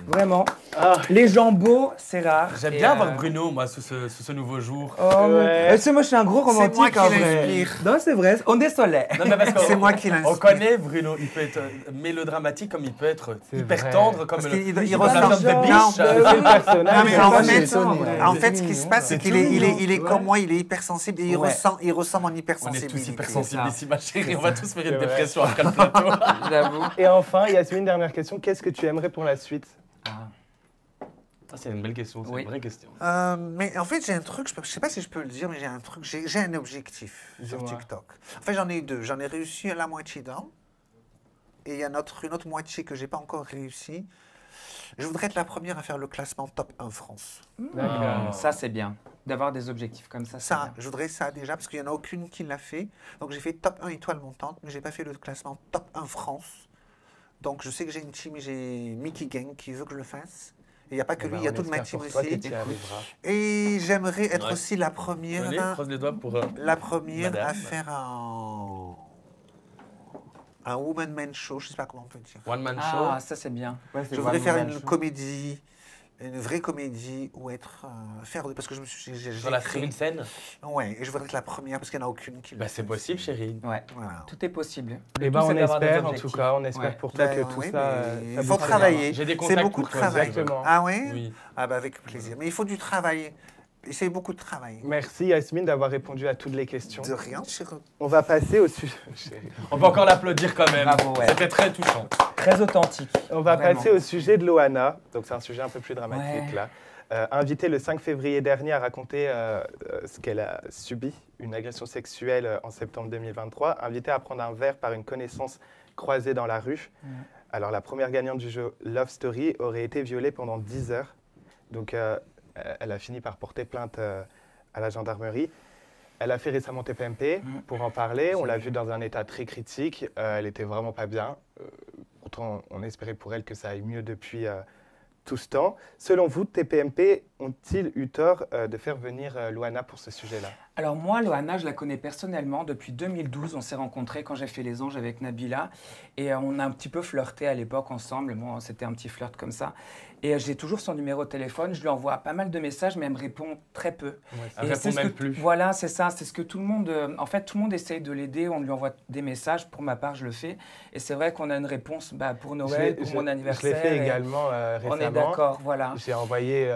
Vraiment. Ah. Les gens beaux, c'est rare. J'aime Et, bien avoir Bruno, moi, sous ce nouveau jour. Oh, mais- Ouais. c'est moi, je suis un gros romantique. moi qui en vrai. l'inspire. Non, c'est vrai. On est solaire. Non, mais parce C'est qu'on moi qui on l'inspire. connaît Bruno, il peut être mélodramatique comme il peut être C'est hyper vrai. tendre comme Parce le qu'il il ressemble- Madame de Non, Biche. C'est le personnage. Non, mais c'est en ça, fait, c'est étonnant. En fait, ce qui se passe, c'est C'est qu'il tout est, mignon. il est comme moi, il est hypersensible et il, Ouais. il ressemble en On est hypersensibilité. tous hypersensibles ça. ici, ma chérie. On va tous faire une C'est vrai. dépression après le plateau. J'avoue. Et enfin, Yasmine, dernière question. Qu'est-ce que tu aimerais pour la suite? Ça, c'est une belle question, c'est Oui. une vraie question. Mais en fait, j'ai un truc, je sais pas si je peux le dire, mais j'ai un truc, j'ai un objectif sur Dis-moi. TikTok. En fait, j'en ai deux. J'en ai réussi à la moitié d'un. Et il y a une autre moitié que j'ai pas encore réussi. Je voudrais être la première à faire le classement top 1 France. D'accord. Ça, c'est bien. d'avoir des objectifs comme ça. c'est Ça, bien. je voudrais ça déjà, parce qu'il n'y en a aucune qui l'a fait. Donc j'ai fait top 1 étoile montante, mais j'ai pas fait le classement top 1 France. Donc je sais que j'ai une team, j'ai Mickey Gang qui veut que je le fasse. Et il n'y a pas que lui, il y a toute ma team aussi. Et j'aimerais être Ouais. aussi la première, Allez, croise les doigts pour... la première à Madame. faire un woman man show, je sais pas comment on peut dire. One man Ah, show. ça c'est bien. Ouais, c'est Je voudrais One faire Man une Show. comédie, une vraie comédie, ou être parce que je me suis j'ai Sur écrit- une scène. Ouais, et je voudrais être la première parce qu'il n'y en a aucune qui l'a Bah, c'est fait. possible, chérie. Ouais, Voilà. tout est possible. Eh Le ben, tout, c'est on d'avoir des espère, en tout objectifs. cas, on espère Ouais. pour toi que Ben tout ouais, ça. mais ça il faut bouge. travailler. J'ai des C'est contacts beaucoup de pour toi, travail. exactement. Ah ouais Oui. Ah bah avec plaisir. Mais il faut du travail. Et c'est beaucoup de travail. Merci Yasmine d'avoir répondu à toutes les questions. De rien, chérie. On va passer au sujet. On peut encore l'applaudir quand même. Bravo, ouais. C'était très touchant. Très authentique. On va Vraiment. passer au sujet de Loana. Donc c'est un sujet un peu plus dramatique Ouais. là. Invitée le 5 février dernier à raconter ce qu'elle a subi, une agression sexuelle en septembre 2023. Invitée à prendre un verre par une connaissance croisée dans la rue. Alors la première gagnante du jeu Love Story aurait été violée pendant 10 heures. Donc elle a fini par porter plainte à la gendarmerie. Elle a fait récemment TPMP pour en parler. On l'a vue dans un état très critique. Elle était vraiment pas bien. Pourtant, on espérait pour elle que ça aille mieux depuis tout ce temps. Selon vous, TPMP ont-ils eu tort de faire venir Loana pour ce sujet-là? Alors moi, Loana, je la connais personnellement depuis 2012. On s'est rencontrés quand j'ai fait Les Anges avec Nabila. Et on a un petit peu flirté à l'époque ensemble. Bon, c'était un petit flirt comme ça. Et j'ai toujours son numéro de téléphone. Je lui envoie pas mal de messages, mais elle me répond très peu. Elle Et répond c'est ce même que- plus. Voilà, c'est ça. C'est ce que tout le monde... en fait, tout le monde essaye de l'aider. On lui envoie des messages. Pour ma part, je le fais. Et c'est vrai qu'on a une réponse pour Noël, pour mon Je anniversaire. l'ai fait et également récemment. on est d'accord, voilà. J'ai envoyé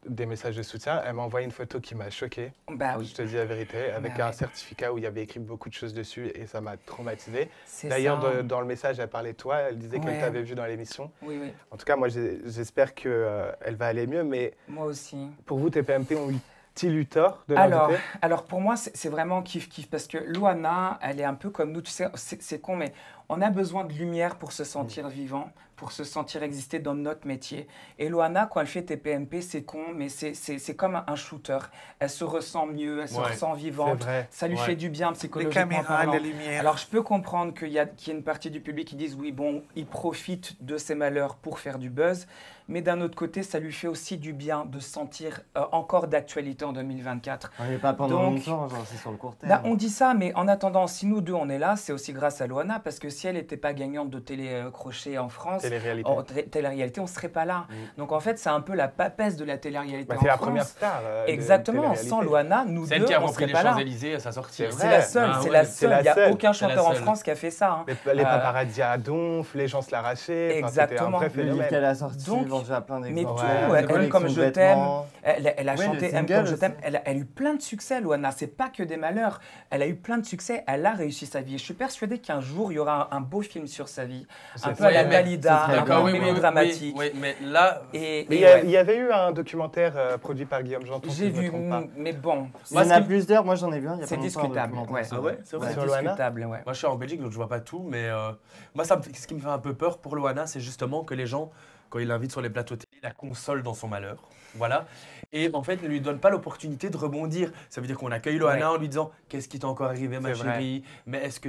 des messages de soutien. Elle m'a envoyé une photo qui m'a choqué. Bah Je oui, te dis la vérité, avec Bah un ouais. certificat où il y avait écrit beaucoup de choses dessus et ça m'a traumatisé. c'est D'ailleurs, ça. dans le message, elle parlait de toi, elle disait qu'elle Ouais. t'avait vu dans l'émission. Oui, oui. En tout cas, moi, j'espère qu'elle va aller mieux, mais Moi aussi. pour vous, TPMP ont-ils eu tort de l'inviter? Alors pour moi, c'est vraiment kiff-kiff parce que Loana, elle est un peu comme nous, tu sais, c'est con, mais on a besoin de lumière pour se sentir vivant, pour se sentir exister dans notre métier. Et Loana, quand elle fait TPMP, c'est con, mais c'est comme un shooter. Elle se ressent mieux, elle se Ouais, ressent C'est vivante, vrai. ça lui Ouais. fait du bien Les psychologiquement caméras, parlant. la lumière. Alors je peux comprendre qu'il y a une partie du public qui disent oui, bon, il profite de ses malheurs pour faire du buzz, mais d'un autre côté, ça lui fait aussi du bien de se sentir encore d'actualité en 2024. On n'est pas pendant Donc, longtemps, genre c'est sur le court terme. Bah, on dit ça, mais en attendant, si nous deux on est là, c'est aussi grâce à Loana, parce que si elle n'était pas gagnante de télé-crochet en France, Télé-réalité. télé-réalité, on ne serait pas là. Donc en fait, c'est un peu la papesse de la télé-réalité Bah, en c'est la France. première star. de Exactement, télé-réalité. sans Loana, nous Celle deux, qui a on ne repris serait les pas là. Champs-Élysées à sa sortie. C'est hein. C'est la Ouais. seule, Ah c'est ouais, la c'est seule. la Il n'y a seule. aucun C'est la chanteur en seule. France qui a fait ça. hein. Les Euh, paparazzi à donf, les gens se l'arrachaient. Enfin, c'était un Exactement. vrai Le livre phénomène. qu'elle a sorti, Donc, vendu à plein mais d'exemplaires. tout, Ouais, Aime collection comme de je vêtements. Elle a Ouais, chanté le Aime single comme je t'aime. aussi. Elle a eu plein de succès, Loana. C'est pas que des malheurs. Elle a eu plein de succès. Elle a réussi sa vie. Et je suis persuadée qu'un jour, il y aura un beau film sur sa vie. Un peu à la Ouais, mais Dalida, ce serait un peu bien. mélodramatique. Oui, mais là, Et Mais ouais. il y avait eu un documentaire produit par Guillaume Janton, si J'ai je me vu, trompe pas. mais bon, Il y en ce a qui- plusieurs, moi j'en ai vu un il y a c'est pas longtemps, un discutable. documentaire Ouais. sur- Ah ouais, c'est vrai. c'est Sur Loana discutable, ouais. moi je suis en Belgique donc je vois pas tout, mais moi ce qui me fait un peu peur pour Loana, c'est justement que les gens, quand ils l'invitent sur les plateaux télé, la consolent dans son malheur. Voilà. Et en fait, ne lui donnent pas l'opportunité de rebondir. Ça veut dire qu'on accueille Loana Ouais. en lui disant qu'est-ce qui t'est encore arrivé, ma C'est vrai. chérie? Mais est-ce que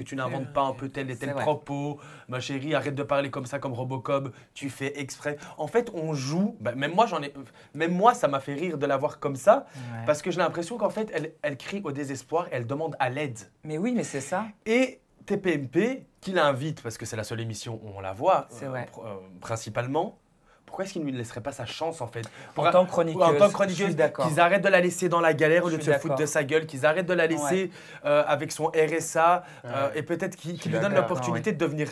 tu n'inventes pas un peu tel et tel C'est vrai. propos? Ma chérie, arrête de parler comme ça, comme Robocop. Tu fais exprès. En fait, on joue. Bah, même moi, ça m'a fait rire de la voir comme ça. Ouais. Parce que j'ai l'impression qu'en fait, elle crie au désespoir, elle demande à l'aide. Mais oui, mais c'est ça. Et TPMP, qui l'invite, parce que c'est la seule émission où on la voit, C'est vrai. principalement, pourquoi est-ce qu'il ne lui laisserait pas sa chance, en fait? En tant que chroniqueuse, En tant que je chroniqueuse, suis d'accord. qu'ils arrêtent de la laisser dans la galère au Je lieu de suis se foutre de d'accord. sa gueule, qu'ils arrêtent de la laisser avec son RSA, et peut-être qu'ils lui donnent d'accord. l'opportunité de devenir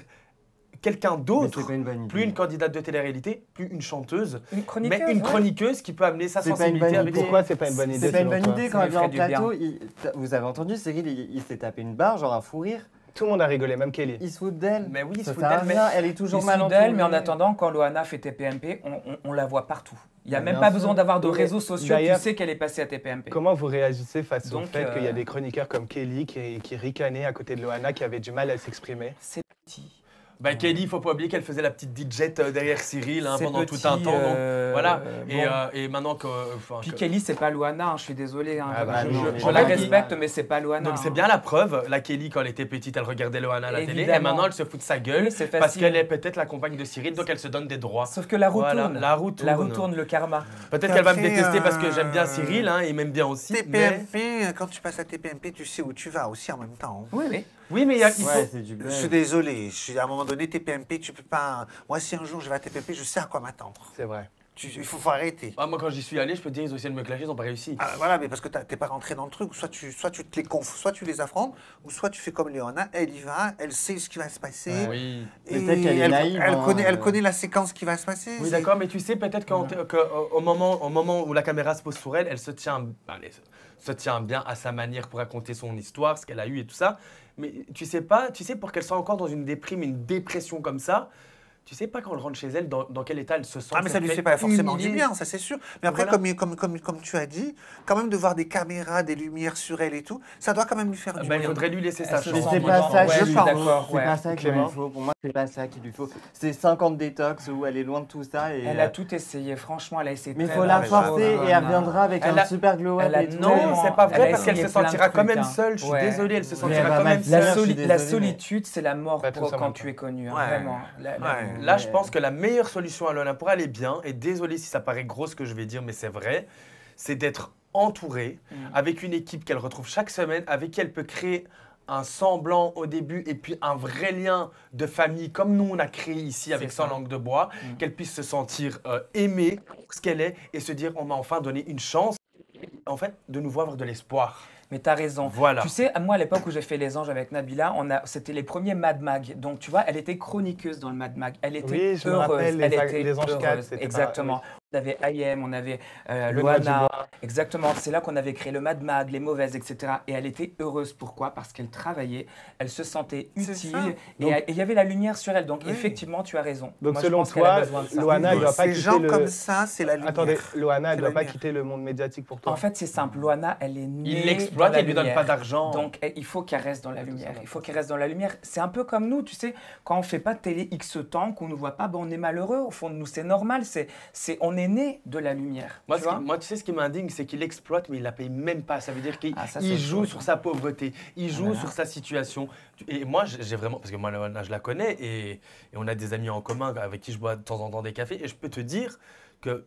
quelqu'un Mais d'autre, c'est pas une bonne idée. plus une candidate de télé-réalité, plus une chanteuse, Une chroniqueuse, mais une ouais. chroniqueuse qui peut amener sa C'est pas une sensibilité bonne avec idée. Pourquoi c'est pas une bonne idée C'est pas une selon bonne toi idée quand Ça elle lui vient en ferait du bien. plateau. Vous avez entendu, Cyril, il s'est tapé une barre, genre un fou rire. Tout le monde a rigolé, même Kelly. Il se fout d'elle. Mais oui, il se Ça fout sert à d'elle, mais- rien, elle est Ils toujours se mal foutent entourée. d'elle, mais en attendant, quand Loana fait TPMP, on la voit partout. Il n'y a Mais même bien pas sûr. besoin d'avoir de Oui, réseaux sociaux. d'ailleurs- Tu sais qu'elle est passée à TPMP. Comment vous réagissez face au Donc, fait qu'il y a des chroniqueurs comme Kelly qui ricanaient à côté de Loana, qui avaient du mal à s'exprimer? C'est petit. Bah, Kelly, il faut pas oublier qu'elle faisait la petite DJ derrière Cyril C'est pendant tout petit, un temps. Donc, voilà. bon. Et maintenant que. Puis Kelly, c'est pas Loana, hein, je suis désolé. Hein. Ah bah je non, mais- je la respecte, mais c'est pas Loana. Donc c'est hein. bien la preuve, la Kelly quand elle était petite, elle regardait Loana à la télé et Évidemment. maintenant elle se fout de sa gueule Oui, c'est parce facile. qu'elle est peut-être la compagne de Cyril, donc elle se donne des droits. Sauf que la roue Voilà, tourne. la roue tourne. tourne, le karma. Peut-être qu'elle va me Après, détester parce que j'aime bien Cyril, hein, il m'aime bien aussi. Mais... TPMP, quand tu passes à TPMP, tu sais où tu vas aussi en même temps. Oui, oui. Oui, mais il faut... Ouais, c'est du Je bled. suis désolé, à un moment donné, TPMP, tu peux pas. Moi, si un jour je vais à TPMP, je sais à quoi m'attendre. C'est vrai. Il faut arrêter. Ah, moi quand j'y suis allé, je peux te dire, ils ont essayé de me clasher, ils n'ont pas réussi. Ah, voilà, mais parce que t'es pas rentré dans le truc, soit tu te les soit tu les affrontes, ou soit tu fais comme Léona, elle y va, elle sait ce qui va se passer. Oui. Et Peut-être qu'elle est naïve, Elle hein. connaît la séquence qui va se passer. Oui, d'accord, mais tu sais, peut-être qu'au moment où la caméra se pose sur elle, elle se tient, se tient bien à sa manière pour raconter son histoire, ce qu'elle a eu et tout ça. Mais tu sais, pour qu'elle soit encore dans une déprime, une dépression comme ça, tu sais pas quand elle rentre chez elle, dans quel état elle se sent. Ah, mais ça lui fait fait pas forcément du humilier. bien, ça c'est sûr. Mais après, Voilà. comme tu as dit, quand même de voir des caméras, des lumières sur elle et tout, ça doit quand même lui faire du Ben, il bien. faudrait lui laisser sa Elle se chance. Mais sent c'est vivante. pas ça Ouais, qu'il je lui suis faut. d'accord, C'est ouais. pas ça qu'il Clément. lui faut. Pour moi, c'est pas ça qu'il lui faut. C'est 50 détox où elle est loin de tout ça. Et, Elle a tout essayé, franchement, elle a essayé. mais il très faut la bien. forcer et elle reviendra avec Elle un a- super glow up elle a et tout. Non, tellement- c'est pas elle vrai a parce qu'elle se essayé plein de sentira quand trucs, même hein. seule. Je suis Ouais. désolée, elle se Mais sentira elle va quand même mettre seule. je suis La désolé, solitude, c'est la mort Pas tout ça, quand même tu pas. es connu, hein, Ouais. vraiment. Ouais. Là, je pense que la meilleure solution à Loana pour aller bien, et désolé si ça paraît gros ce que je vais dire, mais c'est vrai, c'est d'être entourée avec une équipe qu'elle retrouve chaque semaine, avec qui elle peut créer un semblant au début et puis un vrai lien de famille comme nous on a créé ici avec ça. Sans langue de bois, qu'elle puisse se sentir aimée pour ce qu'elle est et se dire on m'a enfin donné une chance, en fait, de nous voir avoir de l'espoir. Mais t'as raison. Voilà. Tu sais, moi, à l'époque où j'ai fait Les Anges avec Nabila, c'était les premiers Mad Mag. Donc, tu vois, elle était chroniqueuse dans le Mad Mag. Elle était Oui, je me heureuse. rappelle, Elle les était Anges heureuse. 4, c'était pas- Exactement. oui. On avait Ayem, on avait Benoît Loana. Dubois. Exactement. C'est là qu'on avait créé le Mad Mag, les mauvaises, etc. Et elle était heureuse. Pourquoi? Parce qu'elle travaillait, elle se sentait C'est utile. ça. Et il y avait la lumière sur elle. Donc, Oui. effectivement, tu as raison. Donc, Moi, je selon pense qu'elle a toi, besoin de ça. Loana, elle doit pas Ces quitter gens le... comme ça, c'est la lumière. Attendez, Loana, elle C'est doit la pas lumière. quitter le monde médiatique pour toi. En fait, c'est simple. Loana, elle est née. Il l'exploite, dans la il lui donne lumière. pas d'argent. Donc, il faut qu'elle reste dans la lumière. Il faut qu'elle reste dans la lumière. C'est un peu comme nous, tu sais, quand on fait pas de télé X temps, qu'on nous voit pas, ben on est malheureux. Au fond de nous, c'est normal. On est né de la lumière. Moi, tu vois moi, tu sais, ce qui m'indigne, c'est qu'il exploite, mais il la paye même pas. Ça veut dire qu'il Ah, ça, il c'est joue autre sur chose. sa pauvreté, il joue Voilà. sur sa situation. Et moi, j'ai vraiment, parce que moi, Loana, je la connais, et on a des amis en commun avec qui je bois de temps en temps des cafés, et je peux te dire que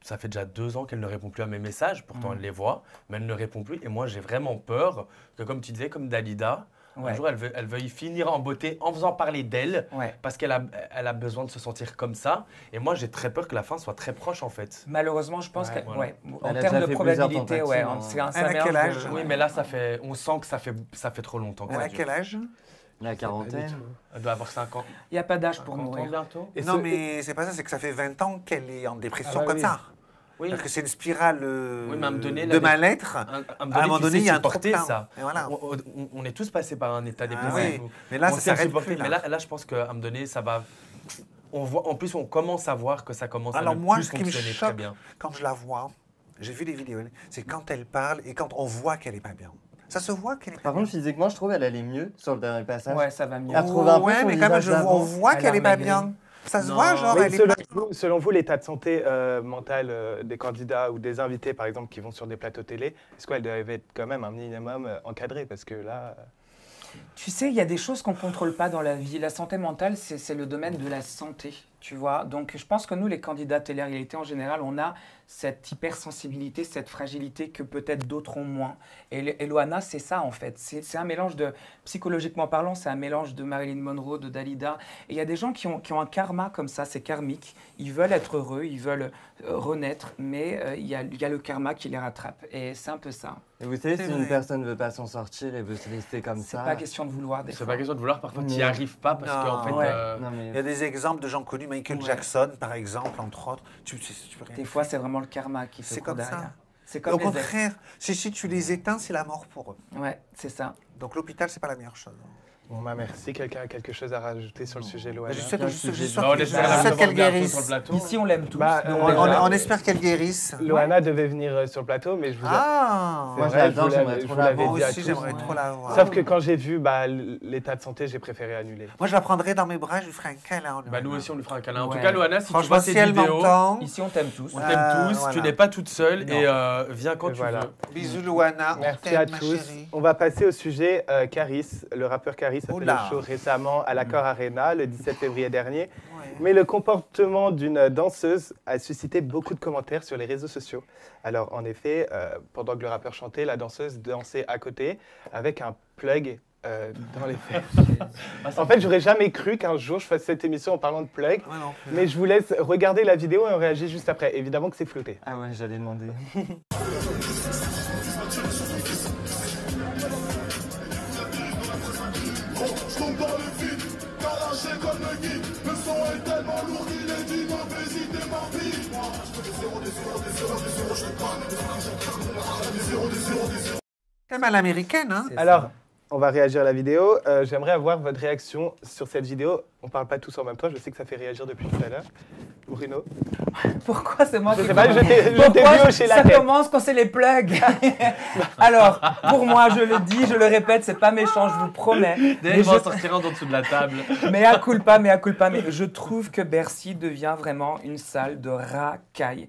ça fait déjà 2 ans qu'elle ne répond plus à mes messages, pourtant elle les voit, mais elle ne répond plus. Et moi, j'ai vraiment peur que, comme tu disais, comme Dalida, Ouais. un jour, elle veuille finir en beauté en faisant parler d'elle, Ouais. parce qu'elle a besoin de se sentir comme ça. Et moi, j'ai très peur que la fin soit très proche, en fait. Malheureusement, je pense Ouais, qu'en voilà. en Elle a termes déjà de fait plusieurs probabilité, tentatives, ouais, hein. c'est un Elle a quel mélange de- âge Oui, mais là, on sent que ça fait trop longtemps. que Elle ça a dure. quel âge? La quarantaine. Elle doit avoir 5 ans. Il n'y a pas d'âge pour 50 ans mourir. bientôt. Et Non, ce- mais c'est pas ça, c'est que ça fait 20 ans qu'elle est en dépression Ah bah comme oui. ça. Oui. Parce que c'est une spirale Oui, mais à me donner, de mal-être. À un À un moment donné, il y a un supporter trop-plein. ça. Et voilà. On est tous passés par un état dépressif. oui. Mais là, On ça sait le s'arrête supporter. plus, Mais là. là, je pense qu'à un moment donné, ça va. On voit, en plus, on commence à voir que ça commence Alors à ne moi, plus ce qui me fonctionner très choque, bien. quand je la vois, j'ai vu des vidéos, c'est quand elle parle et quand on voit qu'elle est pas bien. Ça se voit qu'elle est pas Par bien. contre, physiquement, je trouve qu'elle allait mieux sur le dernier passage. Ouais, ça va mieux. Elle retrouve un peu Ouais, son mais quand même, visage d'avant. on voit Elle qu'elle a est pas maigri. bien. Ça se Non. voit, genre, Mais elle est pas... selon vous, l'état de santé mentale des candidats ou des invités, par exemple, qui vont sur des plateaux télé, est-ce qu'elle doit être quand même un minimum encadrée? Parce que là... Tu sais, il y a des choses qu'on ne contrôle pas dans la vie. La santé mentale, c'est le domaine de la santé, tu vois. Donc, je pense que nous, les candidats télé-réalité, en général, on a cette hypersensibilité, cette fragilité que peut-être d'autres ont moins. Et Loana, c'est ça, en fait. C'est un mélange de, psychologiquement parlant, c'est un mélange de Marilyn Monroe, de Dalida. Et il y a des gens qui ont un karma comme ça, c'est karmique. Ils veulent être heureux, ils veulent renaître, mais il y a le karma qui les rattrape. Et c'est un peu ça. Et vous savez, C'est si une vrai. personne ne veut pas s'en sortir et veut se rester comme C'est ça. pas question de vouloir des C'est fois. pas question de vouloir, parfois tu n'y Non. arrives pas parce Non. qu'en fait. Ouais. Non, mais... Il y a des exemples de gens connus, Michael Ouais. Jackson, par exemple, entre autres. Tu peux rien Des fois, c'est vraiment le karma qui fait C'est court comme derrière. ça. C'est Au comme les ex. contraire, si tu les éteins, c'est la mort pour eux. Ouais, c'est ça. Donc l'hôpital, c'est pas la meilleure chose. Bon, bah, merci. Quelqu'un a quelque chose à rajouter sur le sujet, Loana? Je souhaite, Bah, on espère la souhaite qu'elle recevoir bientôt guérisse. sur le plateau. Ici, on l'aime tous. Bah, donc on- déjà- On espère qu'elle guérisse. Loana devait venir sur le plateau, mais je vous Ah C'est Moi, vrai, j'adore, je vous j'aimerais l'avais- trop je vous la l'avais Moi dit à aussi, tous. j'aimerais trop la voir. Sauf que quand j'ai vu l'état de santé, j'ai préféré annuler. Moi, je la prendrais dans mes bras, je lui ferais un câlin. Bah, nous aussi, on lui fera un câlin. En tout Ouais. cas, Loana, si tu Franchement, vois si ces elle vidéos, m'entend, Ici, on t'aime tous. on t'aime tous, voilà. tu n'es pas toute seule Non. et viens quand Et tu voilà. veux. bisous Loana, on Merci à t'aime, ma tous. chérie. On va passer au sujet Caris. Le rappeur Caris a fait Oula. le show récemment à l'Accor Arena le 17 février dernier. Ouais. Mais le comportement d'une danseuse a suscité beaucoup de commentaires sur les réseaux sociaux. Alors, en effet, pendant que le rappeur chantait, la danseuse dansait à côté avec un plug dans les fesses. En fait, j'aurais jamais cru qu'un jour je fasse cette émission en parlant de plug. Ouais, non. Mais je vous laisse regarder la vidéo et on réagit juste après. Évidemment que c'est flouté. Ah ouais, j'allais demander. T'aimes à l'américaine, hein? C'est ça. Alors, on va réagir à la vidéo. J'aimerais avoir votre réaction sur cette vidéo. On parle pas tous en même temps. Je sais que ça fait réagir depuis tout à l'heure. Bruno. Pourquoi c'est moi Je qui sais pas, je t'ai Pourquoi vu hocher la ça tête. commence quand c'est les plugs? Alors, pour moi, je le dis, je le répète, c'est pas méchant, je vous promets. D'ailleurs, Mais il va en je- sortir un en dessous de la table. Mea culpa, mea culpa. Mais je trouve que Bercy devient vraiment une salle de racailles.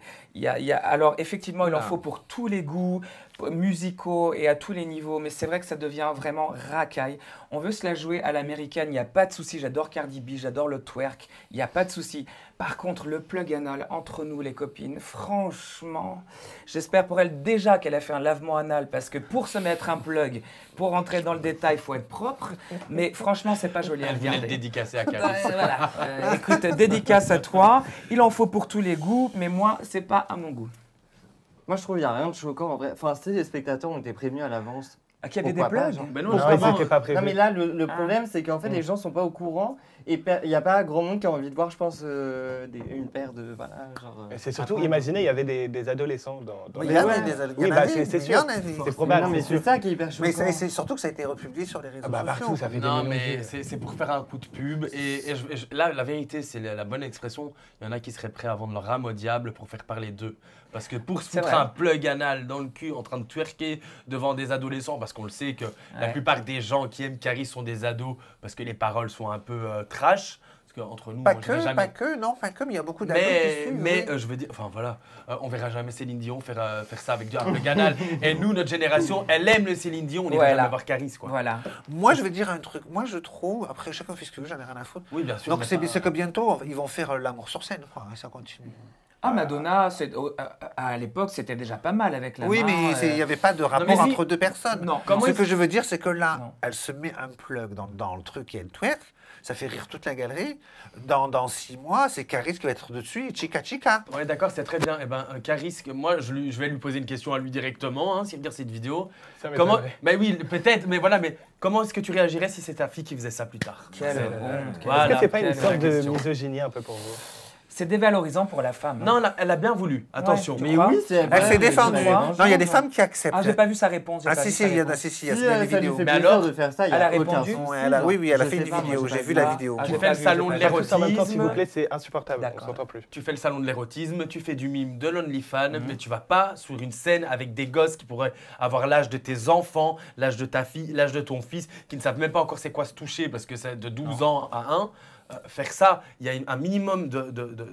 Alors, effectivement, il en faut pour tous les goûts musicaux et à tous les niveaux, mais c'est vrai que ça devient vraiment racaille. On veut se la jouer à l'américaine, il n'y a pas de souci. J'adore Cardi B, j'adore le twerk, il n'y a pas de souci. Par contre, le plug anal entre nous, les copines, franchement, j'espère pour elle déjà qu'elle a fait un lavement anal parce que pour se mettre un plug, pour rentrer dans le détail, il faut être propre. Mais franchement, c'est pas joli à Elle voulait le regarder. dédicacer à Caris. Voilà. Écoute, dédicace à toi. Il en faut pour tous les goûts, mais moi, c'est pas à mon goût. Moi, je trouve qu'il n'y a rien de choquant en vrai. Enfin, si les spectateurs ont été prévenus à l'avance. Ah, qu'il y avait des Pourquoi pas, plugs genre. Ben non, Non, justement, ils n'étaient pas prévus. Non, mais là, le Ah. problème, c'est qu'en fait, les gens sont pas au courant et il n'y a pas grand monde qui a envie de voir, je pense, une paire de. Voilà, genre. Et c'est surtout, après, imaginez, il y avait des adolescents dans Il les y en salles. a des Oui, bah, c'est il y sûr. en avait. C'est probable, Non, mais c'est c'est sûr. ça qui est hyper choquant. Mais c'est surtout que ça a été republié sur les réseaux Ah bah, sociaux. partout, ça fait Non, des mais millions. c'est pour faire un coup de pub. Là, la vérité, c'est la bonne expression. Il y en a qui seraient prêts à vendre leur âme au diable pour faire parler d'eux. Parce que pour se C'est foutre vrai. un plug anal dans le cul en train de twerker devant des adolescents, parce qu'on le sait que la Ouais. plupart des gens qui aiment Caris sont des ados parce que les paroles sont un peu trash. Parce qu'entre nous, Pas moi, je n'ai que, jamais... pas que, non, pas que, mais il y a beaucoup d'ados qui suivent. Mais oui. je veux dire, enfin voilà, on verra jamais Céline Dion faire ça avec un plug anal. Et nous, notre génération, elle aime le Céline Dion, on ira Voilà. jamais voir Caris, quoi. Voilà. Moi, je vais dire un truc. Moi, je trouve, après, chacun fait ce qu'il veut, j'en ai rien à foutre. Oui, bien sûr. Donc, mais c'est ça- que bientôt, ils vont faire l'amour sur scène, quoi, et ça continue. Ah, Madonna, à l'époque, c'était déjà pas mal avec la Oui, main, mais il n'y avait pas de rapport mais si- entre deux personnes. Non. Comment Ce il que je veux dire, c'est que là, Non. elle se met un plug dans le truc et elle twerk. Ça fait rire toute la galerie. Dans 6 mois, c'est Caris qui va être dessus et chica chica. Ouais, d'accord, c'est très bien. Eh ben, Caris, moi, je vais lui poser une question à lui directement, hein, s'il regarde cette vidéo. Ça Comment m'étonnerait. Mais oui, peut-être, mais voilà, mais comment est-ce que tu réagirais si c'est ta fille qui faisait ça plus tard Quelle honte, quelle Voilà. Est-ce que c'est pas une quelle sorte de question. misogynie un peu pour vous? C'est dévalorisant pour la femme. Non, elle a bien voulu. Attention. tu Mais crois oui, c'est. Elle s'est défendue. vois. Non, il y a des femmes qui acceptent. Ah, j'ai pas vu sa réponse. j'ai Ah pas si, vu si, sa il y a réponse. si, si, il y Si a des ça lui vidéos. fait Mais plaisir alors, de faire ça, il n'y elle a a aucun répondu souci. Ouais, elle a- oui, oui, elle a Je fait sais une pas, moi, vidéo. j'ai J'ai pas vu vu la ça. vidéo. Ah, Tu j'ai fais pas le vu, salon j'ai de pas vu. Pas tous en même temps, s'il vous l'érotisme. plaît, c'est insupportable. On D'accord. s'entend plus. Tu fais le salon de l'érotisme, tu fais du mime de l'OnlyFans, mais tu vas pas sur une scène avec des gosses qui pourraient avoir l'âge de tes enfants, l'âge de ta fille, l'âge de ton fils, qui ne savent même pas encore c'est quoi se toucher parce que c'est de 12 ans à 1. Faire ça, il y a un minimum de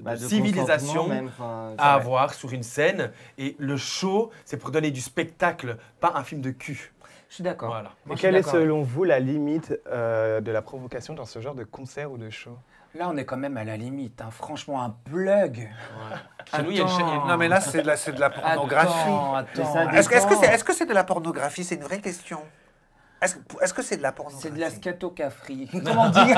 Bah, de civilisation consentement même, enfin, c'est à vrai. avoir sur une scène. Et le show, c'est pour donner du spectacle, pas un film de cul. Je suis d'accord. Voilà. Moi, Et je suis quelle est d'accord. selon vous la limite de la provocation dans ce genre de concert ou de show? Là, on est quand même à la limite. Hein. Franchement, un plug. Chez nous, il y a une chaîne- il y a une- Non, mais là, c'est de la pornographie. Attends. ça Est-ce que c'est de la pornographie? C'est une vraie question. Est-ce que c'est de la pornographie? C'est de la scatocafrie. Comment dire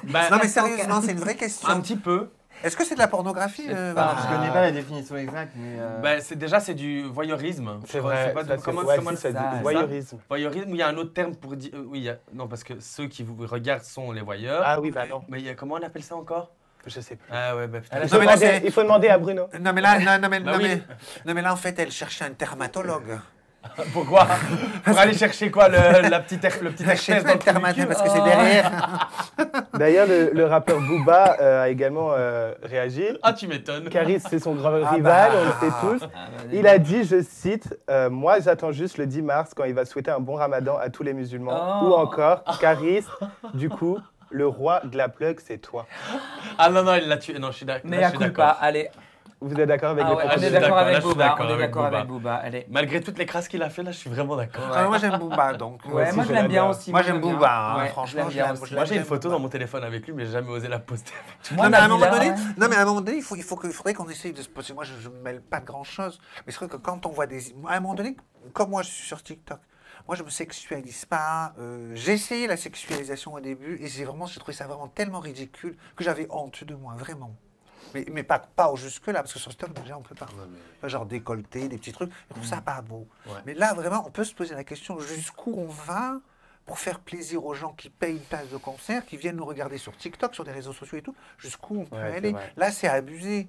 Bah, Non, mais sérieusement, c'est une vraie question. un petit peu. Est-ce que c'est de la pornographie? pas- Je connais pas la définition exacte, mais. Bah, c'est du voyeurisme. C'est Je crois. vrai. Pas ça, de- c'est- comment ouais, comment si, c'est ça, du ça. voyeurisme. voyeurisme, il y a un autre terme pour dire. Oui, non, parce que ceux qui vous regardent sont les voyeurs. Ah oui, bah non, Mais comment on appelle ça encore? je sais plus. Ah ouais, bah putain. Il Non, mais là, c'est- il faut demander à Bruno. Non, mais là, Bah oui. non, mais là, en fait, elle cherchait un dermatologue. Pourquoi? Pour aller chercher quoi, le petit Chez express le dans le trou du Termatin, cul? parce que c'est derrière. D'ailleurs, le rappeur Booba a également réagi. Ah, tu m'étonnes. Caris, c'est son grand Ah rival, bah. on le sait tous. Il a dit, je cite, moi j'attends juste le 10 mars quand il va souhaiter un bon ramadan à tous les musulmans. Oh. Ou encore, Caris, du coup, le roi de la plug, c'est toi. Ah non, il l'a tué. Non, je suis d'accord. Mais Là, à je suis coup pas, d'accord. allez. Vous êtes d'accord avec Ah les ouais, Ah, on je propos est suis de- d'accord d'accord, là, avec je suis Booba, d'accord on est avec d'accord Booba. avec Booba, allez. Malgré toutes les crasses qu'il a fait, là, je suis vraiment d'accord. Ah, moi, j'aime Booba, donc. Ouais, aussi, moi je je l'aime l'aime bien bien. aussi. Moi, j'aime bien. Booba, hein, Ouais, franchement, je je l'aime bien l'aime. aussi. Moi, j'ai une J'aime photo Booba. dans mon téléphone avec lui, mais j'ai jamais osé la poster. Moi, Non, mais à un Nabila, moment donné, ouais. non, mais à un moment donné, il faudrait qu'on essaye de se poser. Moi, je ne me mêle pas de grand-chose. Mais c'est vrai que quand on voit des... À un moment donné, comme moi, je suis sur TikTok, moi, je me sexualise pas. J'ai essayé la sexualisation au début et j'ai trouvé ça vraiment tellement ridicule que j'avais honte de moi, vraiment. Mais pas jusque-là, parce que sur TikTok, déjà, on peut pas. Pas genre décolleté, des petits trucs. Je trouve ça pas beau. Ouais. Mais là, vraiment, on peut se poser la question jusqu'où on va pour faire plaisir aux gens qui payent une place de concert, qui viennent nous regarder sur TikTok, sur des réseaux sociaux et tout. Jusqu'où on peut Ouais, c'est aller. vrai. Là, c'est abusé.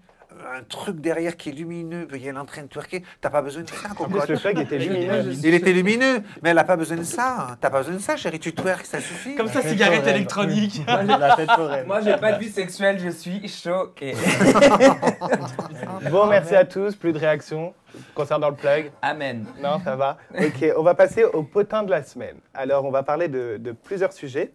Un truc derrière qui est lumineux, il y a en train de twerker. T'as pas besoin de ça, En cocotte. plus, le plug était lumineux. Il était lumineux, mais elle n'a pas besoin de ça. T'as pas besoin de ça, chérie. Tu twerk, ça suffit. Comme ça, fête cigarette foraine. électronique. La fête foraine. Moi, j'ai pas de vie sexuelle, je suis choquée. Bon, merci à tous. Plus de réactions concernant le plug. Amen. Non, ça va. Ok, on va passer au potin de la semaine. Alors, on va parler de plusieurs sujets.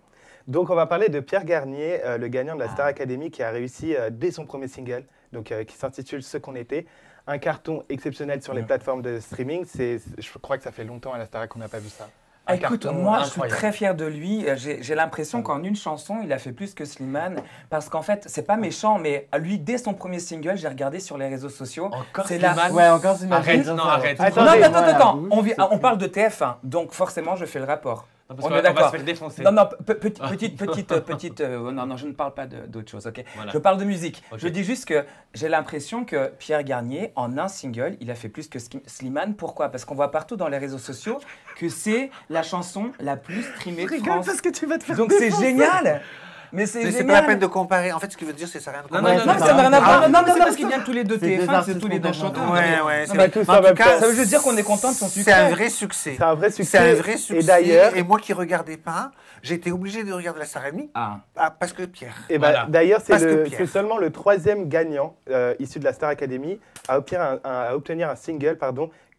Donc, on va parler de Pierre Garnier, le gagnant de la Star Academy, qui a réussi dès son premier single, donc qui s'intitule Ce qu'on était. Un carton exceptionnel sur les plateformes de streaming. Je crois que ça fait longtemps à la Star qu'on n'a pas vu ça. Un Écoute, carton moi, je suis incroyable. très fier de lui. J'ai l'impression qu'en une chanson, il a fait plus que Slimane. Parce qu'en fait, c'est pas méchant, mais lui, dès son premier single, j'ai regardé sur les réseaux sociaux. Encore C'est Slimane. Ouais, encore c'est Arrête, non, arrête. Attends, Non, Attendez, attends. On parle de TF1, donc forcément, je fais le rapport. Non, parce On qu'on est va d'accord. se faire défoncer. Non, petite. Non, je ne parle pas d'autre chose, ok? Voilà. Je parle de musique. Ok. Je dis juste que j'ai l'impression que Pierre Garnier, en un single, il a fait plus que Slimane. Pourquoi? Parce qu'on voit partout dans les réseaux sociaux que c'est la chanson la plus streamée de France. que tu vas te faire Donc c'est génial! Mais c'est Mais génial! c'est pas la peine de comparer. En fait, ce qu'il veut dire, c'est ça rien de Non, comparer. non, Non, mais ça n'a rien à voir. Non, c'est parce qu'ils viennent tous les deux C'est des TF1, c'est artistes tous les deux complètement chanteurs. Ouais, On va tous en En même tout cas, temps. Ça veut juste dire qu'on est content de son succès. C'est un vrai succès. C'est un vrai succès. C'est un vrai succès. Et d'ailleurs, Et moi qui regardais pas, j'ai été obligé de regarder la Star Academy Ah. parce que Pierre. D'ailleurs, Parce que Pierre. c'est seulement le troisième gagnant issu de la Star Academy à obtenir un single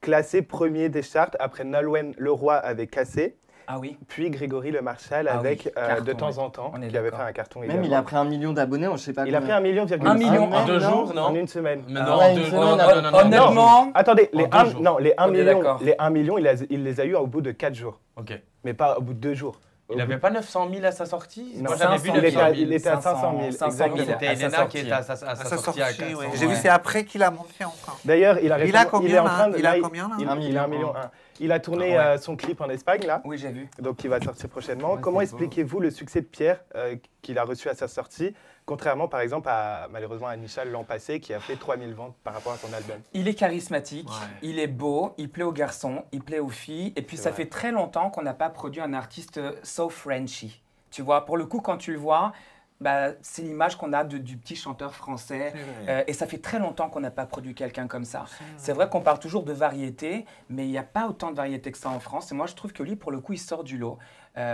classé premier des charts après Nolwenn Leroy avec Cassé, Ah oui. puis Grégory Le Marchal Ah avec oui, carton, De temps ouais. en temps, On est qui avait fait d'accord. un carton Même également. il a pris 1 million d'abonnés, je sais pas Il a pris combien. 1 million, virgule 1 million En 2 jours, non? en une semaine. Mais Ah non, ouais, en une deux- semaine, non, après. non, non, non, Honnêtement, Attendez, En 2 jours. les 1 On est million, d'accord. il les a eu au bout de 4 jours, Ok. mais pas au bout de 2 jours. Il n'avait pas 900 000 à sa sortie? Non, Moi, j'avais vu 500 000. 900 000. il était à 500 000, 500 000. exactement. C'était à sa Elena qui sortie. était à sa À sa sortie à sortie, 400. ouais. J'ai vu, c'est après qu'il a monté encore. D'ailleurs, il Il a est combien, en train là de... Il a là, combien, là il, Un il a 1,1 million. million. Il a tourné Ah ouais. son clip en Espagne, là. Oui, j'ai vu. Donc, il va sortir prochainement. Ouais, Comment c'est beau. expliquez-vous le succès de Pierre qu'il a reçu à sa sortie, contrairement par exemple malheureusement à Nichal l'an passé qui a fait 3000 ventes par rapport à son album? Il est charismatique, Ouais. il est beau, il plaît aux garçons, il plaît aux filles. Et puis C'est ça vrai. fait très longtemps qu'on n'a pas produit un artiste so Frenchy. Tu vois, pour le coup, quand tu le vois, bah, c'est l'image qu'on a du petit chanteur français. Et ça fait très longtemps qu'on n'a pas produit quelqu'un comme ça. C'est vrai qu'on parle toujours de variété, mais il n'y a pas autant de variété que ça en France. Et moi, je trouve que lui, pour le coup, il sort du lot.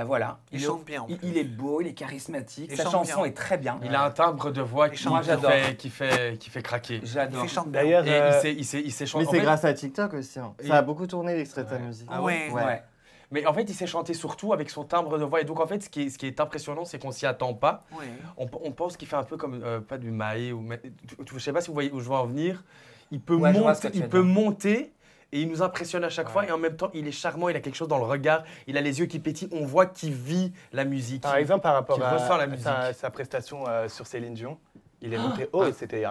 Voilà. Il chante bien, en Il, plus. il est beau, il est charismatique. Il Sa chante chanson bien. est très bien. Il a un timbre de voix Moi, j'adore. qui fait craquer. J'adore. Il chante bien. D'ailleurs, Et il s'est Mais chanté. c'est grâce à TikTok aussi. hein. Et- Ça a beaucoup tourné l'extrait de ta Ouais. musique. Ah ouais. Ouais. Mais en fait, il s'est chanté surtout avec son timbre de voix. Et donc, en fait, ce qui est impressionnant, c'est qu'on s'y attend pas. Ouais. On pense qu'il fait un peu comme, pas du Maé, je sais pas si vous voyez où je veux en venir. Il peut, Ouais, je vois ce que monter, tu il veux peut dire. monter et il nous impressionne à chaque fois. Et en même temps, il est charmant, il a quelque chose dans le regard, il a les yeux qui pétillent. On voit qu'il vit la musique. par exemple par rapport qu'il à ressent la musique. sa prestation sur Céline Dion, il est monté haut et c'était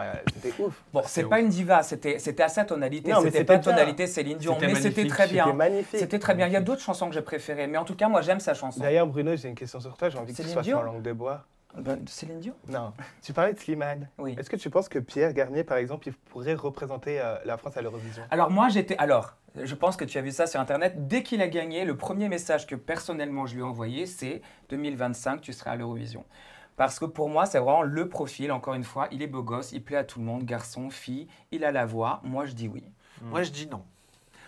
ouf. Bon, C'est c'est pas ouf. une diva, c'était à sa tonalité, Non, mais c'était c'était pas bien. tonalité Céline Dion, C'était mais c'était magnifique, très C'était bien. magnifique. C'était très bien. Il y a d'autres chansons que j'ai préférées, mais en tout cas, moi j'aime sa chanson. D'ailleurs, Bruno, j'ai une question sur toi. J'ai envie que tu Céline sois Dion sans langue de bois. Céline Dion? Non. Tu parlais de Slimane. Oui. Est-ce que tu penses que Pierre Garnier, par exemple, il pourrait représenter la France à l'Eurovision? Alors je pense que tu as vu ça sur Internet. Dès qu'il a gagné, le premier message que personnellement je lui ai envoyé, c'est 2025, tu seras à l'Eurovision. Parce que pour moi, c'est vraiment le profil, encore une fois, il est beau gosse, il plaît à tout le monde, garçon, fille, il a la voix. Moi, je dis oui. Moi, je dis non.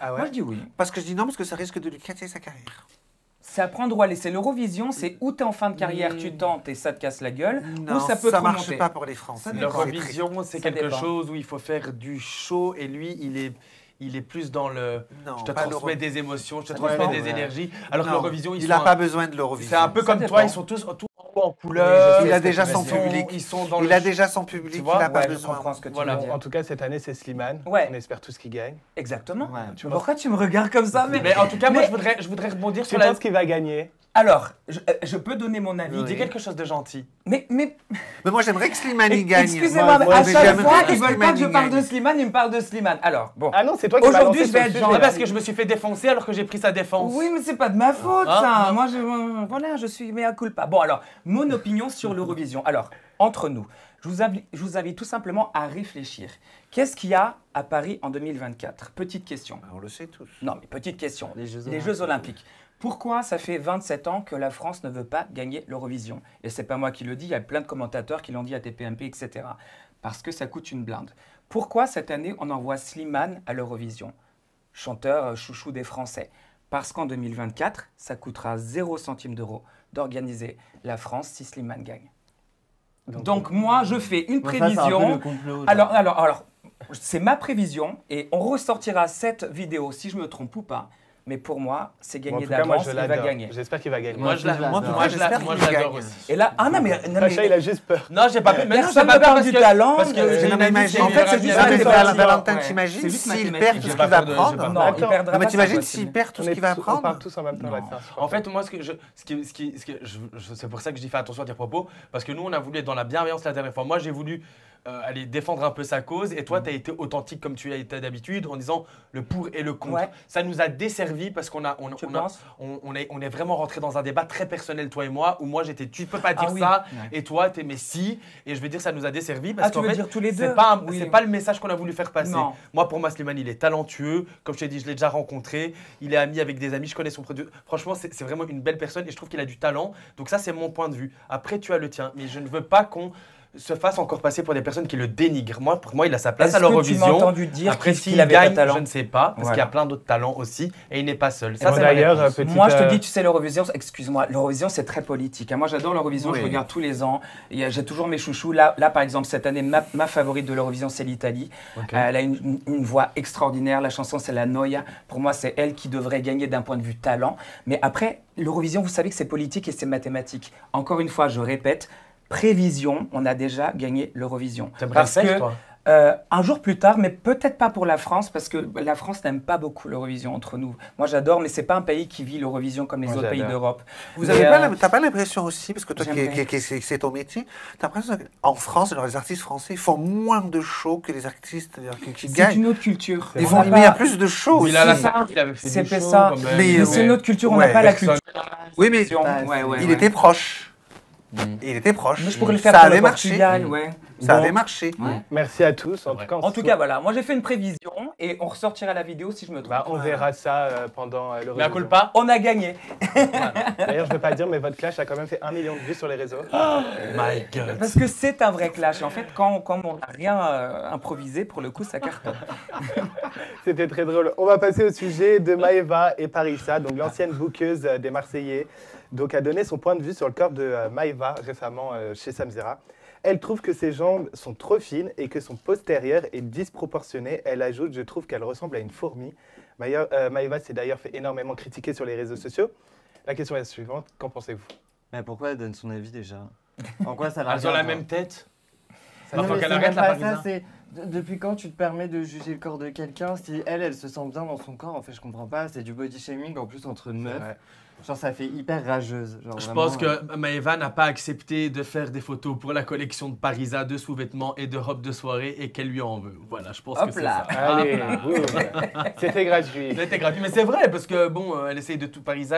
Ah ouais? Moi, je dis oui. Parce que je dis non, parce que ça risque de lui casser sa carrière. C'est à prendre ou à laisser. L'Eurovision, c'est où t'es en fin de carrière, tu tentes et ça te casse la gueule, Non, ou ça peut te marche remonter. pas pour les Français. Ça dépend. L'Eurovision, c'est Ça quelque dépend. chose où il faut faire du show et lui, il est plus dans le. Non, Je te pas transmets l'Euro- des émotions, je te Ça transmets dépend. des énergies. Alors que Non, l'Eurovision, il n'a pas besoin de l'Eurovision. C'est un peu Ça comme dépend. toi, ils sont tous en couleur. Il a déjà son Ils sont- public. Ils sont dans Il le. a déjà son public, Tu il vois, n'a pas Ouais, je besoin. comprends ce que tu Voilà. veux dire. En tout cas, cette année, c'est Slimane. Ouais. On espère tous qu'il gagne. Exactement. Ouais. Tu Pourquoi tu me regardes comme ça Mais en tout cas, moi, Mais- je voudrais rebondir Tu sur la. penses qu'il va gagner? Alors, je peux donner mon avis. Oui. Dis quelque chose de gentil. Mais Mais moi, j'aimerais que Slimane y gagne. excusez-moi, mais Moi, à j'ai chaque jamais fois, cru que ils veulent pas Slimane que je y parle de gagne. Slimane, ils me parlent de Slimane. Alors, bon. Ah non, c'est toi qui m'as Aujourd'hui, lancé je vais sur le être sujet. gentil. Parce que je me suis fait défoncer alors que j'ai pris sa défense. Oui, mais c'est pas de ma faute, Ah, ça. non. Moi, voilà, je suis mea culpa. Bon, alors, mon opinion sur l'Eurovision. Alors, entre nous, je vous invite tout simplement à réfléchir. Qu'est-ce qu'il y a à Paris en 2024? Petite question. On le sait tous. Non, mais petite question. Les Jeux Les Jeux Olympiques. Pourquoi ça fait 27 ans que la France ne veut pas gagner l'Eurovision? Et c'est pas moi qui le dis, il y a plein de commentateurs qui l'ont dit à TPMP, etc. Parce que ça coûte une blinde. Pourquoi cette année on envoie Slimane à l'Eurovision? Chanteur chouchou des Français. Parce qu'en 2024, ça coûtera 0 centime d'euro d'organiser la France si Slimane gagne. Donc moi, je fais une Bon, ça, c'est un peu prévision. le complot, genre. Alors, c'est ma prévision et on ressortira cette vidéo si je me trompe ou pas. Mais pour moi, c'est Bon, en gagné tout cas, moi, d'avance, je il va l'adore. gagner. J'espère qu'il va gagner. Moi, je l'adore. Moi, j'espère Moi, qu'il je l'adore gagne. aussi. Et là, ah non, mais Sacha, il a juste peur. Non, j'ai pas peur. Mais non, Personne j'ai pas ne peur parle parce du que. talent, Parce que mais- j'ai Non, une mais amie imagine, qui en est fait, c'est meilleure juste amie que avec Valentin, ouais. t'imagines C'est juste s'il mathématique. perd tout J'ai ce pas qu'il va peur de- j'ai pas prendre. peur. Non, il Attends. perdra Non, mais pas, t'imagines c'est s'il impossible. perd tout On ce est qu'il va tous- on parle prendre. tous en même temps Non. là, c'est insupportable. En fait, moi, c'est pour ça que je dis fais attention à tes propos, parce que nous, on a voulu être dans la bienveillance la dernière fois. Moi, j'ai voulu aller défendre un peu sa cause, et toi, tu as été authentique comme tu as été d'habitude, en disant le pour et le contre. Ouais. Ça nous a desservi parce qu'on Tu penses est vraiment rentré dans un débat très personnel, toi et moi, où moi, tu peux pas dire Ah oui. ça, Ouais. et toi, t'es mais si, et je veux dire, ça nous a desservi parce Ah, tu qu'en veux fait, dire tous les deux? c'est pas, Oui. c'est pas le message qu'on a voulu faire passer. Non. Moi, pour moi, Slimane, il est talentueux. Comme je t'ai dit, je l'ai déjà rencontré. Il est ami avec des amis. Je connais son produit. Franchement, c'est vraiment une belle personne et je trouve qu'il a du talent. Donc ça, c'est mon point de vue. Après, tu as le tien. Mais je ne veux pas qu'on se fasse encore passer pour des personnes qui le dénigrent. Moi, pour moi, il a sa place Est-ce à que tu m'as l'Eurovision. entendu dire Après, qu'il s'il avait pas de gagne, talent? je ne sais pas. Parce Voilà. qu'il y a plein d'autres talents aussi. Et il n'est pas seul. Bon, Ça, c'est ma d'ailleurs, réponse. petite, Moi, je te dis, tu sais, l'Eurovision, excuse-moi, l'Eurovision, c'est très politique. Hein. Moi, j'adore l'Eurovision, je Oui. regarde tous les ans. J'ai toujours mes chouchous. Là, par exemple, cette année, ma favorite de l'Eurovision, c'est l'Italie. Ok. Elle a une voix extraordinaire. La chanson, c'est la Noia. Pour moi, c'est elle qui devrait gagner d'un point de vue talent. Mais après, l'Eurovision, vous savez que c'est politique et c'est mathématique. Encore une fois, je répète, prévision, on a déjà gagné l'Eurovision. T'aimerais le Parce faire, que toi un jour plus tard, mais peut-être pas pour la France, parce que la France n'aime pas beaucoup l'Eurovision entre nous. Moi, j'adore, mais c'est pas un pays qui vit l'Eurovision comme les Moi, autres pays j'adore. d'Europe. Vous Mais, avez pas, t'as pas l'impression aussi, parce que toi, j'aimerais. c'est ton métier, t'as l'impression qu'en France, alors, les artistes français font moins de shows que les artistes qui c'est gagnent. une autre culture. Ils On font, n'a mais il y a pas- plus de shows Il a la aussi. salle, il avait fait C'est des fait shows, ça. quand même. Mais c'est une autre culture, on Ouais, n'a pas la personne. culture. Oui, mais Ouais, ouais, il ouais. était proche. Mm. Il était proche. Mais je pourrais le faire Ça pour avait le marché. Portugal, ouais. Ça Bon. avait marché. Merci à tous. En vrai. tout cas, on En se tout voit- cas, voilà. Moi, j'ai fait une prévision et on ressortira la vidéo si je me trompe. Bah, on verra ça pendant Mais à l'Eurovision. culpa. On a gagné. D'ailleurs, je ne veux pas dire, mais votre clash a quand même fait 1 million de vues sur les réseaux. My God. Parce que c'est un vrai clash. Et en fait, quand on n'a rien improvisé, pour le coup, ça cartonne. C'était très drôle. On va passer au sujet de Maëva et Parissa, donc l'ancienne bookeuse des Marseillais, donc a donné son point de vue sur le corps de Maëva récemment chez Samzera. Elle trouve que ses jambes sont trop fines et que son postérieur est disproportionné. Elle ajoute, je trouve qu'elle ressemble à une fourmi. Maëva s'est d'ailleurs fait énormément critiquer sur les réseaux sociaux. La question est la suivante, qu'en pensez-vous? Mais pourquoi elle donne son avis déjà? En quoi ça la Elles ont la regarde, même tête. Non, Faut mais qu'elle c'est arrête même la pas Parisa. ça, c'est depuis quand tu te permets de juger le corps de quelqu'un si elle se sent bien dans son corps? En fait, je comprends pas. C'est du body shaming en plus entre meufs. Ouais. Genre, ça fait hyper rageuse. Genre, Je vraiment, pense que Maëva n'a pas accepté de faire des photos pour la collection de Parisa de sous-vêtements et de robes de soirée et qu'elle lui en veut. Voilà, je pense Hop que c'est là. ça. Allez, boum. C'était gratuit. C'était gratuit, mais c'est vrai parce que bon, elle essaye de tout Parisa.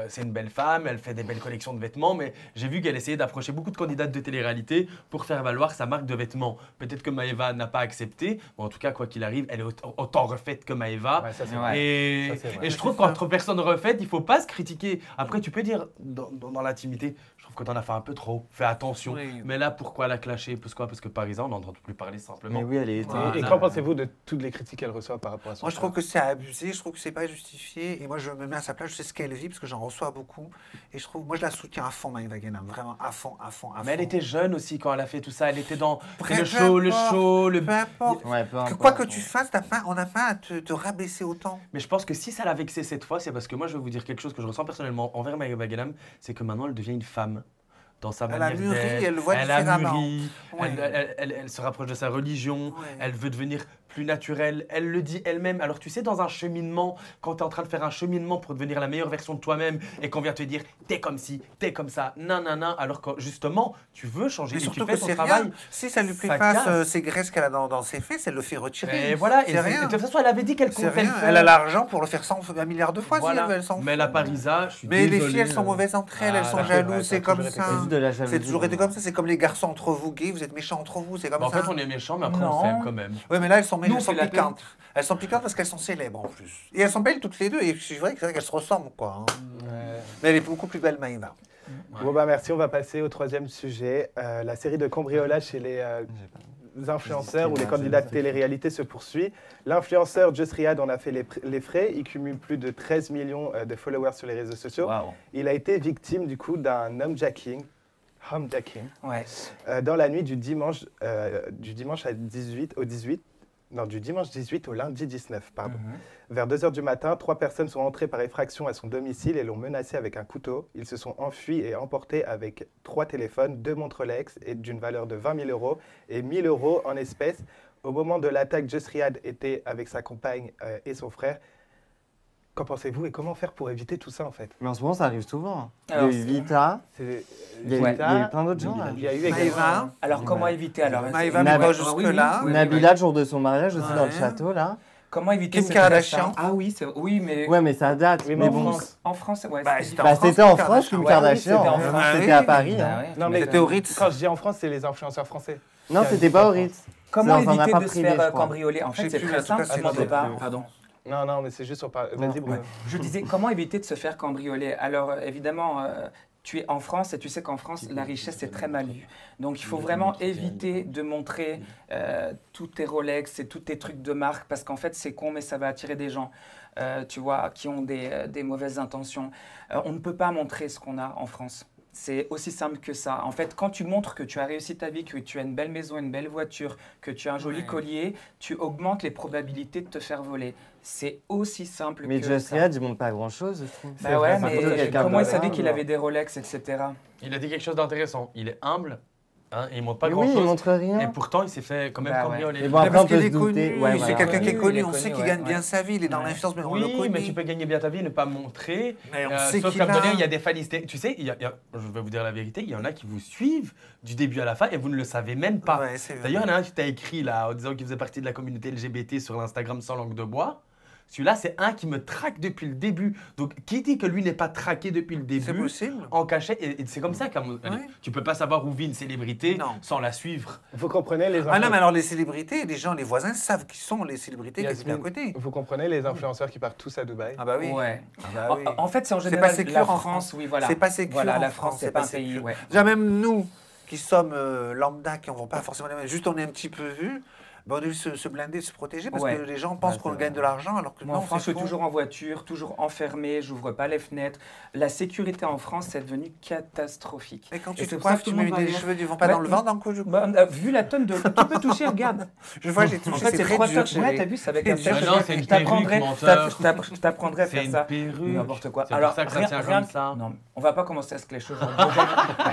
c'est une belle femme, elle fait des belles collections de vêtements, mais j'ai vu qu'elle essayait d'approcher beaucoup de candidates de télé-réalité pour faire valoir sa marque de vêtements. Peut-être que Maëva n'a pas accepté, mais en tout cas, quoi qu'il arrive, elle est autant refaite que Maëva. Ouais, ça, c'est Ouais. vrai. Et, Ça, c'est vrai. et je trouve qu'entre personnes refaites, il faut pas se critiquer. Après, tu peux dire dans l'intimité, je trouve que t'en as fait un peu trop, fais attention. Oui. Mais là, pourquoi la clasher? Parce que Parisa, on n'entend plus parler simplement. Mais oui, elle est Voilà. Et qu'en pensez-vous de toutes les critiques qu'elle reçoit par rapport à son Moi, je trouve corps que c'est abusé, je trouve que c'est pas justifié. Et moi, je me mets à sa place, je sais ce qu'elle vit, parce que j'en reçois beaucoup. Et je trouve, moi, je la soutiens à fond, Maëva Guénam, vraiment à fond, à fond, à fond. Mais elle était jeune aussi quand elle a fait tout ça. Elle était dans Peu le show, importe. Peu importe. Ouais, peu Que importe. quoi que tu fasses, on n'a pas à te rabaisser autant. Mais je pense que si ça l'a vexée cette fois, c'est parce que moi, je vais vous dire quelque chose que je ressens personnellement envers Maëva Guénam, c'est que maintenant, elle devient une femme. Dans sa Elle a manière mûri, d'être. elle le voit Elle a différemment. mûri, Ouais. elle se rapproche de sa religion, Ouais. elle veut devenir plus naturelle, elle le dit elle-même. Alors tu sais, dans un cheminement, quand tu es en train de faire un cheminement pour devenir la meilleure version de toi-même et qu'on vient te dire t'es comme ci, t'es comme ça, nanana, alors que justement, tu veux changer Mais et tu surtout fais que ton c'est travail. rien. Si ça lui plaît Ça pas, casse. ces graisses qu'elle a dans ses fesses, elle le fait retirer. Et voilà, et c'est rien. de toute façon, elle avait dit qu'elle C'est comptait le rien. faire. Elle a l'argent pour le faire 100 milliards de fois Voilà. si elle veut, elle s'en Mais fout. la Parisa, je suis Mais les désolé, filles, elles sont mauvaises entre elles, elles Ah, sont ça, c'est vrai, jalouses, ça c'est a comme toujours été ça. C'est juste de la jalousie. C'est toujours été comme ça, c'est comme les garçons entre vous gays, vous êtes méchants entre vous, c'est comme Bah, en ça. fait, on est méchants, mais après, Non. on s'aime quand même. Oui, mais là, elles sont, Nous, on elles sont fait la piquantes. Elles sont piquantes parce qu'elles sont célèbres en plus. Et elles sont belles toutes les deux, et c'est vrai qu'elles se ressemblent, quoi. hein. Mais elle est beaucoup plus belle, Maïva. Bon bah merci, on va passer au troisième sujet. La série de cambriolage chez les influenceurs ou les candidats de télé-réalité se poursuit. L'influenceur Just Riyad en a fait les frais. Il cumule plus de 13 millions de followers sur les réseaux sociaux. Waouh. Il a été victime du coup d'un homejacking. Ouais. Dans la nuit du dimanche à 18 au 18. Non, du dimanche 18 au lundi 19, pardon. Vers 2 h du matin, 3 personnes sont entrées par effraction à son domicile et l'ont menacé avec un couteau. Ils se sont enfuis et emportés avec 3 téléphones, 2 montres Rolex et d'une valeur de 20 000 € et 1 000 € en espèces. Au moment de l'attaque, Just Riyad était avec sa compagne et son frère. Qu'en pensez-vous et comment faire pour éviter tout ça en fait? Mais en ce moment, ça arrive souvent. Il y Alors, a eu Vita, C'est- il y a eu- Ouais. il y a eu plein d'autres gens. là. Il y a eu également... Maïva, Alors, comment éviter alors Maïva, Nab- mais pas Ah, jusque-là. oui. Nabila, le jour de son mariage aussi dans le Ouais. château, là. Comment éviter Kim cette Kardashian. relation? Ah oui, oui, mais Ouais, mais ça date. Oui, mais mais bon. en France, ouais. Bah, c'est c'était différent. Bah, c'était en Kim France, Kim Kardashian. Kardashian. Ouais, oui, hein. c'était en France. C'était Ah à oui. Paris. Bah hein. ouais. Non, mais C'était au Ritz. quand je dis en France, c'est les influenceurs français. Non, c'était pas au Ritz. Comment C'est dans un éviter appart de se privé, faire je crois. cambrioler? En Je sais fait, c'est plus, très en tout simple. cas, c'est Tu m'entends pas pas? vrai. Pardon. Non, mais c'est juste sur... Vas-y, Bruno. Je disais, comment éviter de se faire cambrioler? Alors, évidemment, tu es en France et tu sais qu'en France, la richesse est très mal vue. Donc, il faut vraiment éviter de montrer tous tes Rolex et tous tes trucs de marque parce qu'en fait, c'est con, mais ça va attirer des gens, tu vois, qui ont des mauvaises intentions. On ne peut pas montrer ce qu'on a en France. C'est aussi simple que ça. En fait, quand tu montres que tu as réussi ta vie, que tu as une belle maison, une belle voiture, que tu as un joli Ouais. collier, tu augmentes les probabilités de te faire voler. C'est aussi simple Mais que Just ça. Riyad, il monte pas grand-chose, je trouve. Bah ouais, vrai, mais c'est quelqu'un comment il de savait humble. qu'il avait des Rolex, etc. Il a dit quelque chose d'intéressant. Il est humble, hein, et il montre pas Mais oui, il grand-chose. montre Et rien. pourtant, il s'est fait quand même Bah ouais. cambrioler. Mais bon, Mais après, on parce qu'il peut est se douter. connu, Ouais, c'est voilà. quelqu'un qui est Il connu, est on sait connu, qu'il ouais, gagne ouais. bien sa vie, il est dans Ouais. l'influence, mais on le Oui, connaît. mais tu peux gagner bien ta vie et ne pas montrer. Mais on sait Sauf qu'il qu'à un moment a- donné, il y a des fans hystériques. Tu sais, je vais vous dire la vérité, il y en a qui vous suivent du début à la fin et vous ne le savez même pas. Ouais, c'est vrai. D'ailleurs, il y en a un qui t'a écrit là, en disant qu'il faisait partie de la communauté LGBT sur l'Instagram sans langue de bois. Celui-là, c'est un qui me traque depuis le début. Donc, qui dit que lui n'est pas traqué depuis le C'est début possible. en cachet? Et c'est comme ça qu'à mon... Allez, Ouais. tu peux pas savoir où vit une célébrité Non. sans la suivre. Vous comprenez les Ah non, influenceurs... mais alors les célébrités, les gens, les voisins savent qui sont les célébrités qui habitent à Yasmine, côté. vous comprenez les influenceurs qui partent tous à Dubaï? Ah bah oui. Ouais. Ah bah oui. En fait, c'est en C'est général pas sécure la en France, France. oui, voilà. C'est pas sécure Voilà, en la France, France, c'est c'est pas pas un pays, sécure. ouais. Déjà même nous, qui sommes lambda, qui n'en vont pas forcément les mêmes, juste on est un petit peu vus, ben, on a dû se blinder, se protéger, parce Ouais. que les gens pensent Ouais, qu'on c'est gagne vrai. de l'argent, alors que Moi, non, en France, je c'est suis faux. toujours en voiture, toujours enfermé, j'ouvre pas les fenêtres. La sécurité en France, c'est devenu catastrophique. Et quand Et tu te c'est pour ça coiffes, que tout tu le mets monde des va rire. cheveux, ils vont pas Ouais, dans le vent d'un coup, Bah, vu la tonne de... Tu peux toucher, regarde. Je vois, j'ai En touché, fait, c'est c'est très 3 dur, heures. chérie. Ouais, t'as vu, c'est avec C'est un dur. serre. Non, c'est une Je t'apprendrai- perruque, menteur. je t'apprendrai à C'est faire une ça. perruque. N'importe quoi. C'est pour ça que ça rien- tient rien comme ça. Non, on va pas commencer à se clécher aujourd'hui.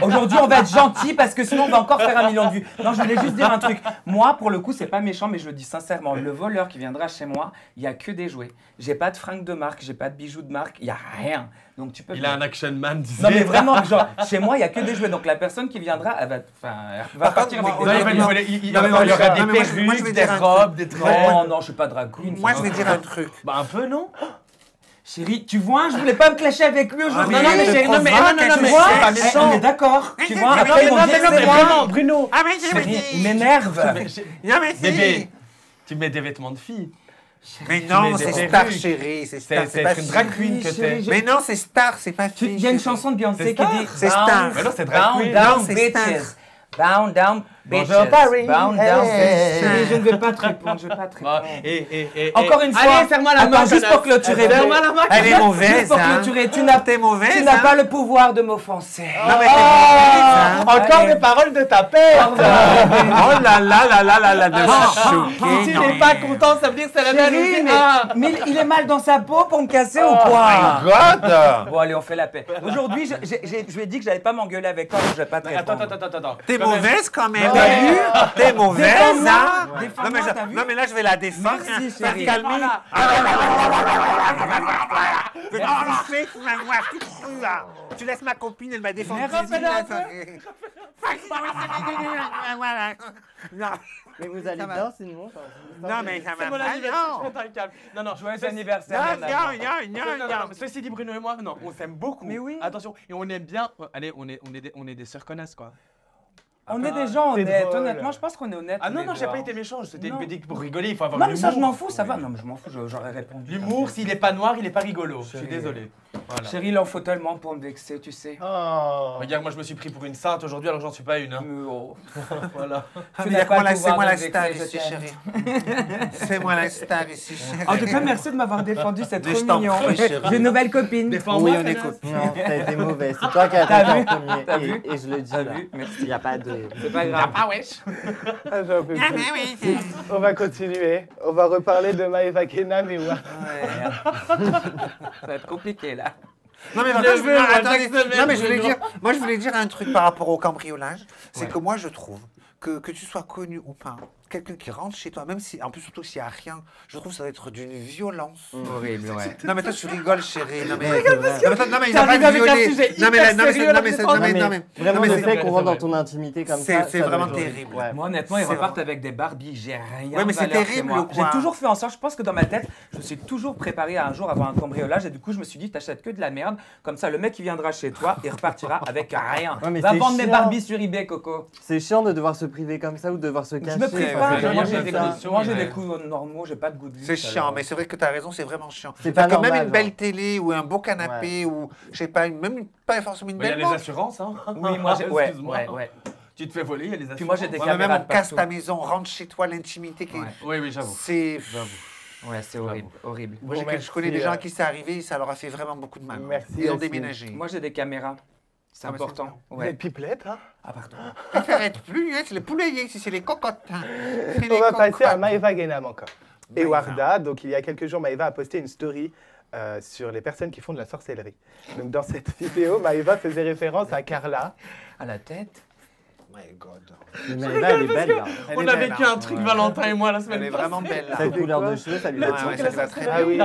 Aujourd'hui, on va être gentil parce que sinon, on va encore faire 1 million de vues. Non, je voulais juste dire un truc. Moi, pour le coup, c'est pas méchant, mais je le dis sincèrement. Le voleur qui viendra chez moi, il y a que des jouets. J'ai pas de fringues de marque, j'ai pas de bijoux de marque, il y a rien. Donc tu peux. Il a un action man, disait. Non mais vraiment, genre, chez moi, il y a que des jouets. Donc la personne qui viendra, elle va Par partir contre, avec moi, des Non, il va lui Non, voler- il non, mais il moi, y aura non, des mais moi, je vais perruques, des dire un robes, truc. des traits. Non, non, je suis pas drag queen. Moi, ça je va. vais dire un truc. Bah un peu, non? Chérie, tu vois, je voulais pas me clasher avec lui aujourd'hui. mais non, mais il te chérie, non, mais provoque, non, tu mais sais, c'est pas tu méchant. On est d'accord. Tu vois, mais après, ils vont dire que c'est moi. vraiment, Bruno. Ah, mais Chérie, il m'énerve. Non, mais si. Bébé, tu mets des vêtements de fille. Mais Tu non, mets des c'est perruques. Star, chérie. C'est Star, C'est pas une drag fille. queen que chérie, t'es. Mais non, c'est Star, c'est pas fille. Il y a une chérie. chanson de Beyoncé C'est qui Star. dit C'est Star. Mais non, c'est drag Bound queen. down Non, c'est bitches. Bound down bitches. Bonjour, Paris. Bound down Hey. bitches. Chérie, je ne vais pas te répondre, je vais pas te Ah, répondre. Encore une fois. Allez, ferme-moi la main. Attends, juste pour clôturer. Ferme-moi la main. Elle est Juste mauvaise, pour hein. clôturer, tu n'as T'es mauvaise, tu n'as hein. pas le pouvoir de m'offenser. Non, mais t'es mauvaise, hein. Encore Allez. des paroles de ta père. Oh là là là là là là, de Si choquer. tu non, n'es mais- pas content, ça veut dire que c'est la Chérie, mais il est mal dans sa peau pour me casser ou Oh quoi? my God. Bon, allez, on fait la paix. Aujourd'hui, je lui ai dit que j'allais pas m'engueuler avec toi, donc je vais pas te Attends, répondre. attends. T'es Quand même. mauvaise quand même, Ouais. t'as vu? T'es mauvaise, Défends-moi, hein? défends-moi, Non, mais t'as vu? non, mais là, je vais la défendre. Merci, Faire chérie. calmer. Voilà. Je vais te toucher, tu vas voir, tu cru, là. Tu laisses ma copine, elle m'a défendu. Mais refais-le un Voilà. Non, Mais vous allez Ça va. bien sinon non, mais ça C'est va mon pas, anniversaire, non. attends, calme. Non, Joyeux anniversaire, Non, Nana. non. mais ceci dit, Bruno et moi, non, on s'aime beaucoup. Mais oui. Attention, et on aime bien. Allez, on est des sœurs connasses, quoi. On est des gens c'est honnêtes. drôle. Honnêtement, je pense qu'on est honnêtes. Ah tous non, les non, deux, j'ai pas hein. été méchant. C'était Non. une bêtise pour rigoler. Il faut avoir Non, de mais ça, je l'humour. m'en fous, ça va. Non, mais je m'en fous, j'aurais répondu. L'humour, s'il est pas noir, il est pas rigolo. Je suis désolé. Voilà. Chérie, il en faut tellement pour me vexer, tu sais. Oh. Regarde, moi je me suis pris pour une sainte aujourd'hui alors que j'en suis pas une. Hein. Mais oh. Voilà. Tu n'as pas le C'est pouvoir moi de la me star vexer, je ici, t'aime. chérie. C'est moi la star ici, chérie. En tout cas, merci de m'avoir défendu, c'est Je trop t'en mignon. prie, chérie. J'ai une nouvelle copine. Défends-moi, Oui, on Fernand. écoute. Non, t'as été mauvais. C'est toi qui as T'as attaqué vu en premier. T'as vu Et je le dis T'as là. vu Merci. Il n'y a pas de. C'est pas grave. Ah wesh. Ah, j'en peux Ah, plus. mais oui, c'est- On va continuer. On va reparler de Maëva Kenam et Wa. Ouais. Ça va être compliqué là. Non mais Je attends, veux, non, moi, attendez. chaque semaine, Non mais je voulais Bruno. dire, moi je voulais dire un truc par rapport au cambriolage, c'est Ouais. que moi je trouve que tu sois connu ou pas, quelqu'un qui rentre chez toi, même si, en plus surtout s'il n'y a rien, je trouve que ça va être d'une violence. Horrible, ouais. Non mais toi tu rigoles chérie, non mais, Ouais, c'est vrai. non mais il T'es a pas arrivé avec un violé. sujet Non mais hyper non mais sérieux, non là, mais c'est non pas- mais Non, non mais mais vraiment non, mais le c'est fait vrai, qu'on c'est rentre dans vrai. ton intimité comme C'est- ça. c'est ça vraiment doit être horrible. terrible. Ouais. Moi, honnêtement, ils C'est repartent avec des Barbies. J'ai rien. Ouais, mais c'est de valeur chez terrible, moi. quoi. J'ai toujours fait en sorte. Je pense que dans ma tête, je me suis toujours préparé à un jour avoir un cambriolage. Et du coup, je me suis dit, t'achètes que de la merde. Comme ça, le mec, il viendra chez toi et repartira avec rien. Ouais, mais Va c'est vendre mes chiant. Barbies sur eBay, Coco. C'est chiant de devoir se priver comme ça ou de devoir se Je cacher. me prive ouais, pas. ouais, Moi, ouais, j'ai ouais, des ouais, coups, moi, j'ai ouais. des coups normaux. J'ai pas de goût de c'est luxe, chiant, alors. mais c'est vrai que tu as raison, c'est vraiment chiant. C'est pas Parce que même normal, une belle genre. télé ou un beau canapé ou je sais pas, même pas forcément une Il y a belle les montre. assurances, hein. Oui, moi, j'ai. Ouais, Excuse-moi. ouais. Tu te fais voler, il y a les assurances. Puis moi, j'ai des Ouais, mais même caméras on de casse partout. ta maison, rentre chez toi, l'intimité qui Ouais. Oui, oui, j'avoue. c'est. Ouais, c'est horrible, horrible. Moi, Bon, je connais des merci, gens à qui c'est arrivé et ça leur a fait vraiment beaucoup de mal. Merci, Ils ont Yacine. déménagé. Moi, j'ai des caméras. C'est Ah, mais c'est important. Les Ouais. pipelettes, hein. Ah, pardon. Ça n'arrête plus, hein, c'est les poulaillers, si c'est les cocottes. hein. C'est les On va passer à cocottes. Maëva Kenam encore. Et Maëva. Warda, donc il y a quelques jours, Maëva a posté une story sur les personnes qui font de la sorcellerie. Donc dans cette vidéo, Maëva faisait référence à Carla. À la tête. My God. Mais Maëva, elle est belle là. Elle On est a belle, vécu hein. un truc, Valentin et moi, la Elle semaine est passée. vraiment belle là. Sa couleur quoi de cheveux, ça lui Ouais, va ouais, bien. ça lui va très Ah oui,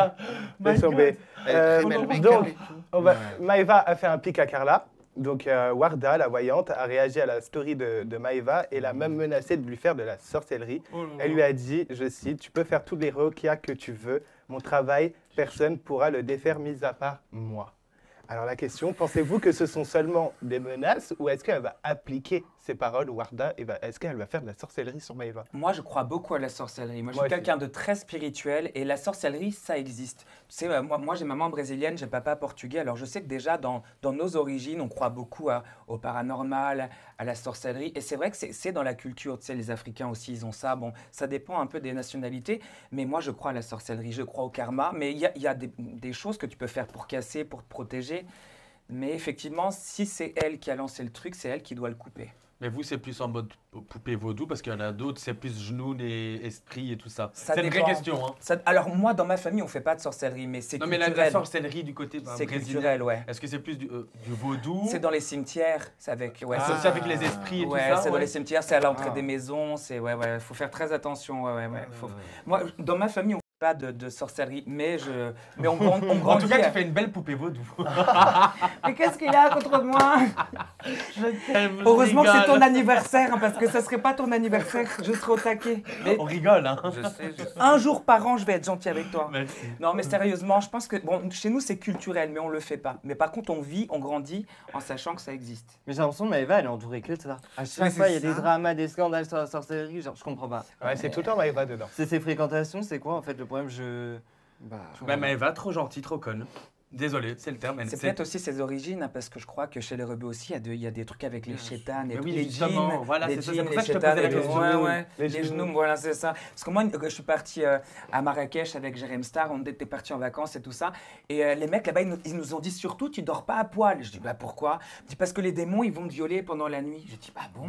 My laisse tomber. Elle est très belle, Donc, make-up. Maëva a fait un pic à Carla. Donc Warda, la voyante, a réagi à la story de Maëva et l'a même menacé de lui faire de la sorcellerie. Oh là là. Elle lui a dit, je cite, « Tu peux faire tous les requis que tu veux. Mon travail, personne pourra le défaire, mis à part moi. » Alors la question, pensez-vous que ce sont seulement des menaces ou est-ce qu'elle va appliquer ces paroles, Warda, et est-ce qu'elle va faire de la sorcellerie sur Maëva? Moi, je crois beaucoup à la sorcellerie. Moi, je Moi suis aussi. quelqu'un de très spirituel et la sorcellerie, ça existe. Tu sais, moi j'ai maman brésilienne, j'ai papa portugais. Alors, je sais que déjà, dans nos origines, on croit beaucoup au paranormal, à la sorcellerie. Et c'est vrai que c'est dans la culture. Tu sais, les Africains aussi, ils ont ça. Bon, ça dépend un peu des nationalités. Mais moi, je crois à la sorcellerie, je crois au karma. Mais il y a des choses que tu peux faire pour casser, pour te protéger. Mais effectivement, si c'est elle qui a lancé le truc, c'est elle qui doit le couper. Mais vous, c'est plus en mode poupée vaudou parce qu'il y en a d'autres, c'est plus genoux et esprit et tout ça. Ça C'est une vraie dépend. question. Hein. Alors, moi, dans ma famille, on fait pas de sorcellerie, mais c'est Non, mais culturel. la sorcellerie du côté C'est brésilien, culturel, ouais. est-ce que c'est plus du vaudou? C'est dans les cimetières, c'est avec, ouais, C'est aussi avec les esprits et ouais, tout ça. c'est dans les cimetières, c'est à l'entrée Ah. des maisons, c'est, ouais, faut faire très attention, ouais. Moi, dans ma famille, on Pas de sorcellerie, mais on grandit. En tout cas, tu fais une belle poupée vaudou. Mais qu'est-ce qu'il a contre moi? Je t'aime. Heureusement je que c'est ton rigole. anniversaire, hein, parce que ça serait pas ton anniversaire, je serais au taquet. Mais On rigole, hein. Je sais. un jour par an, je vais être gentil avec toi. Merci. Non, mais sérieusement, je pense que bon, chez nous c'est culturel, mais on le fait pas. Mais par contre, on grandit en sachant que ça existe. Mais j'ai l'impression que Maëva, elle est entourée que de ça. À Mais chaque c'est fois, il y a des ça. dramas, des scandales sur la sorcellerie, genre, je comprends pas. Ouais, c'est tout le temps Maëva dedans. C'est ses fréquentations, c'est quoi en fait le problème Bah, Mais Eva, trop gentille, trop conne. Désolé, c'est le terme. C'est peut-être aussi ses origines, hein, parce que je crois que chez les rebeux aussi, il y a des trucs avec les chétanes et Mais tout, oui, les justement, djinns, voilà, les c'est ça, djinns, c'est pour les ça que je te chétanes, posais la et tout. question. Ouais, Les les genoux. genoux, voilà, c'est ça. Parce que moi, je suis parti à Marrakech avec Jérém Star, on était partis en vacances et tout ça. Et les mecs là-bas, ils nous ont dit surtout, tu dors pas à poil. Je dis, bah pourquoi? Ils disent, parce que les démons, ils vont te violer pendant la nuit. Je dis, bah bon.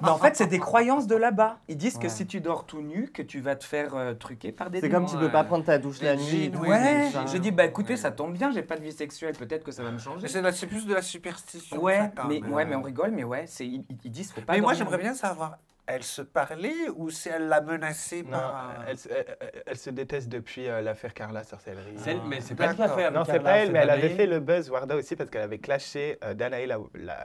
Mais en fait, c'est des croyances de là-bas. Ils disent que Ouais. si tu dors tout nu, que tu vas te faire truquer par des C'est démons. comme tu peux pas prendre ta douche la Les nuit. jeans, tout, Ouais, ça. je dis, bah écoutez, ça tombe bien, j'ai pas de vie sexuelle, peut-être que ça va me changer. Mais c'est plus de la superstition. Ouais, ça, quand mais, même. ouais, mais on rigole, mais ouais, ils disent faut pas. Mais moi, dormir. j'aimerais bien savoir, elle se parlait ou si elle l'a menacée Non, par... elle se déteste depuis l'affaire Carla sorcellerie. Mais c'est pas elle qui a D'accord. fait avec Non, c'est Carla, pas elle, mais elle avait Danae. fait le buzz, Warda aussi, parce qu'elle avait clashé Danae,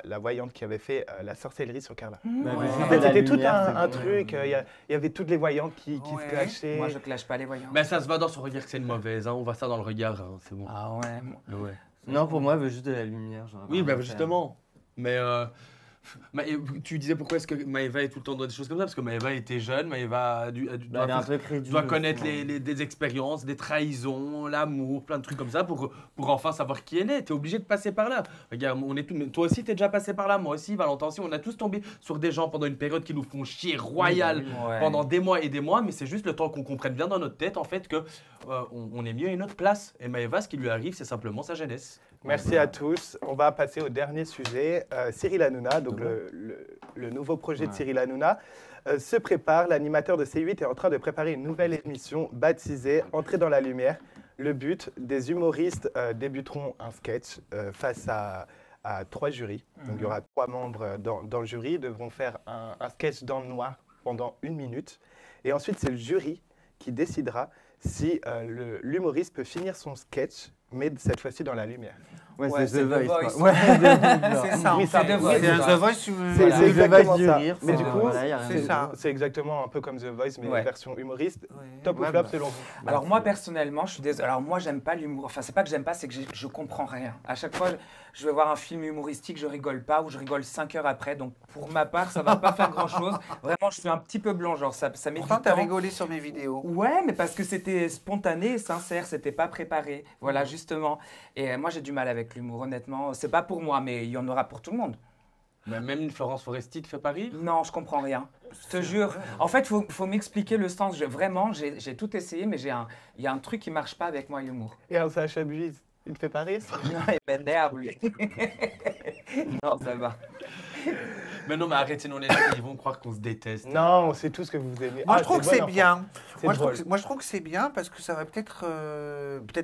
la voyante qui avait fait la sorcellerie sur Carla. Bah, Ouais. mais En fait, la c'était tout lumière, un c'est- truc. Il y avait toutes les voyantes qui se Ouais. clashaient. Moi, je clash pas les voyants. Mais ça se voit dans son regard que c'est une mauvaise, hein. On voit ça dans le regard, hein, c'est bon. Ah ouais. Ouais. Non, pour moi, elle veut juste de la lumière. Genre, Oui, rien bah faire. justement. Mais tu disais pourquoi est-ce que Maëva est tout le temps dans des choses comme ça? Parce que Maëva était jeune, Maëva Bah, elle est un peu crédule. doit connaître aussi, des expériences, des trahisons, l'amour, plein de trucs comme ça pour enfin savoir qui elle est. T'es obligé de passer par là. Regarde, on est tous, toi aussi t'es déjà passé par là, moi aussi, Valentin aussi. On a tous tombé sur des gens pendant une période qui nous font chier royal Ouais. pendant des mois et des mois, mais c'est juste le temps qu'on comprenne bien dans notre tête en fait que on est mieux à une autre place. Et Maëva, ce qui lui arrive, c'est simplement sa jeunesse. Merci à tous. On va passer au dernier sujet. Cyril Hanouna, donc le nouveau projet de Cyril Hanouna, se prépare. L'animateur de C8 est en train de préparer une nouvelle émission baptisée Entrer dans la lumière. Le but, des humoristes débuteront un sketch face à 3 jurys. Donc il y aura 3 membres dans le jury. Ils devront faire un sketch dans le noir pendant 1 minute. Et ensuite, c'est le jury qui décidera si l'humoriste peut finir son sketch, mais cette fois-ci dans la lumière. Ouais, Ouais, c'est The Voice. Voice. quoi. Ouais, C'est ça, Oui, en ça, fait. The Voice. C'est un Voilà. The Voice, tu me... C'est Voilà. c'est The exactement Voice du ça. rire, Mais c'est- du coup, voilà, y a rien c'est de- ça. c'est exactement un peu comme The Voice, mais Ouais. version humoriste. Ouais. Top ou Ouais, flop bah. selon vous? Alors moi personnellement, je suis désolé. Alors moi j'aime pas l'humour. Enfin c'est pas que j'aime pas, c'est que je comprends rien. À chaque fois, je vais voir un film humoristique, je rigole pas ou je rigole 5 heures après. Donc pour ma part, ça va pas faire grand chose. Vraiment, je suis un petit peu blanc, genre ça met Pourtant, du t'as temps. rigolé sur mes vidéos. Ouais, mais parce que c'était spontané et sincère, c'était pas préparé. Voilà, justement. Et moi j'ai du mal avec l'humour, honnêtement. C'est pas pour moi, mais il y en aura pour tout le monde. Mais même une Florence Foresti te fait pas rire? Non, je comprends rien. Je te jure. En fait, faut m'expliquer le sens. Vraiment, j'ai tout essayé, mais il y a un truc qui marche pas avec moi, l'humour. Et un Sacha Buise, il te fait pas rire? Non, il m'énerve, lui. Non, ça va. Mais non, mais arrête, sinon les gens ils vont croire qu'on se déteste. Non, on sait tous que vous aimez. Moi, Ah, je trouve que bon c'est enfant. bien. C'est Moi je, drôle. moi, je trouve que c'est bien parce que ça va peut-être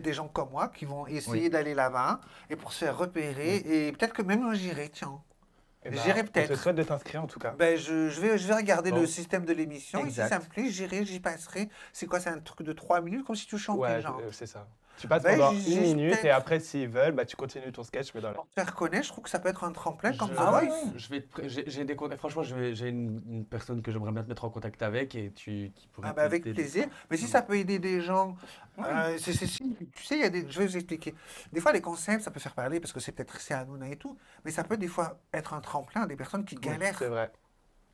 des gens comme moi qui vont essayer d'aller là-bas et pour se faire repérer. Et peut-être que même moi, j'irai, tiens. Eh ben, J'irai On te peut-être. souhaite de t'inscrire en tout cas. Ben, je vais regarder Bon. le système de l'émission. Et si Exact. ça me plaît, j'irai, j'y passerai. C'est quoi, c'est un truc de 3 minutes, comme si tu chantais, Ouais, genre. c'est ça. Tu passes Ben, pendant j'ai- 1 j'ai minute peut-être- et après, s'ils veulent, bah, tu continues ton sketch, mais dans la... Pour te faire connaître, je trouve que ça peut être un tremplin comme Je- The Ah ouais, Voice. ouais. Je vais j'ai des contacts. Franchement, j'ai une personne que j'aimerais bien te mettre en contact avec et qui pourrait Ah ben, avec t'aider. plaisir. Mais si ça peut aider des gens, tu sais, il y a je vais vous expliquer. Des fois, les concepts, ça peut faire parler parce que c'est peut-être c'est Hanouna et tout, mais ça peut des fois être un tremplin à des personnes qui galèrent. C'est vrai.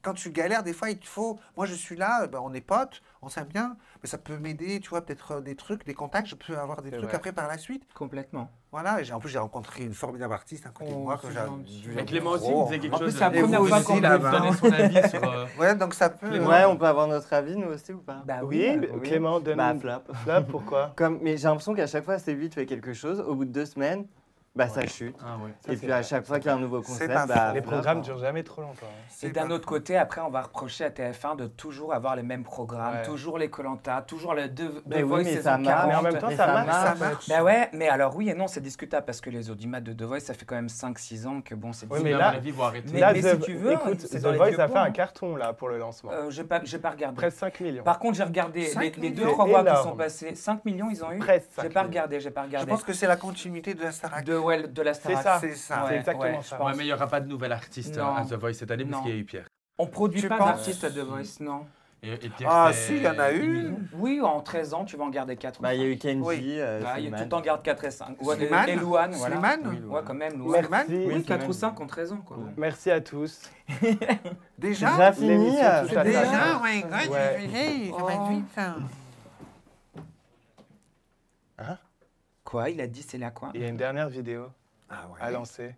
Quand tu galères, des fois, il te faut. Moi, je suis là, ben, on est potes, on s'aime bien, mais ça peut m'aider, tu vois, peut-être des trucs, des contacts, je peux avoir des C'est trucs vrai. après par la suite. Complètement. Voilà, en plus, j'ai rencontré une formidable artiste à côté de Oh, moi. c'est Que gentil. j'ai- Mais Clément aussi Oh. me disait quelque En plus, chose. c'est la Et première vous fois aussi, qu'on me là-bas. donne. donner son avis sur. Ouais, donc ça peut. Ouais, on peut avoir notre avis, nous aussi, ou pas? Bah Oui, oui. Clément, donne Bah, une flop. flop, pourquoi? Mais j'ai l'impression qu'à chaque fois, C8 fait quelque chose. Au bout de 2 semaines, bah ça chute. Ah ouais. Ça, Et c'est puis à vrai. chaque fois qu'il y a un nouveau C'est concept, pas bah faux. Les voilà, programmes quoi. durent jamais trop longtemps. Hein. C'est Et d'un pas autre côté, après, on va reprocher à TF1 de toujours avoir les mêmes programmes, Ouais. toujours les Koh-Lanta, toujours le The Mais oui, Voice mais saison ça marche. 40. Mais en même temps, Mais ça ça marche. Ça marche. marche. Bah ouais, mais alors oui et non, c'est discutable parce que les audimat de The Voice, ça fait quand même 5-6 ans que bon, c'est Oui, difficile. mais À là- mon avis, ils vont arrêter. Mais- Là, si tu veux, écoute, c'est The dans les Voice vieux a fait points, un hein. carton là pour le lancement. J'ai pas regardé. Presque 5 millions. Par contre, j'ai regardé 5 les millions. 2-3 voix qui Énorme. sont passées. 5 millions, ils ont eu. Presque 5 J'ai pas millions. regardé, j'ai pas Je regardé. pense que c'est la continuité de la Starac. De la Starac. ça. C'est ça. C'est exactement je ça. pense. Ouais, mais il n'y aura pas de nouvel artiste Non. à The Voice cette année parce Non. qu'il y a eu Pierre. On produit Tu pas penses d'artistes à The Voice, non. Et Pierre, Ah c'est- si, il y en a eu. Oui, en 13 ans, tu vas en garder 4. Bah il y a eu Kenji, Oui. Tout Slimane. le temps garde 4 et 5. Ouais, Slimane. et Louane, voilà. Slimane. Ouais, quand même, Louane. Merci. Oui, 4 Slimane. ou 5 en 13 ans, quoi. Merci à tous. Déjà Déjà fini L'émission touche à sa Déjà, fin. ouais, Ouais. ça va être vite. hein. Quoi? Il a dit c'est là quoi? Il y a une dernière vidéo Ah ouais. à lancer.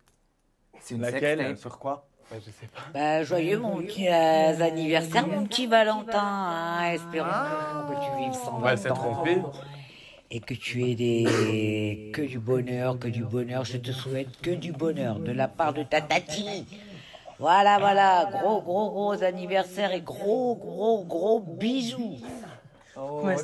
C'est une Laquelle? sextape. Sur quoi? Ouais, je sais pas. Bah, joyeux mon petit anniversaire, mon petit Valentin. Hein. Espérons que tu vives sans Ouais, elle s'est trompée. et que tu aies que du bonheur, que du bonheur. Je te souhaite que du bonheur de la part de ta tati. Voilà, gros anniversaire et gros bisous. Ouais,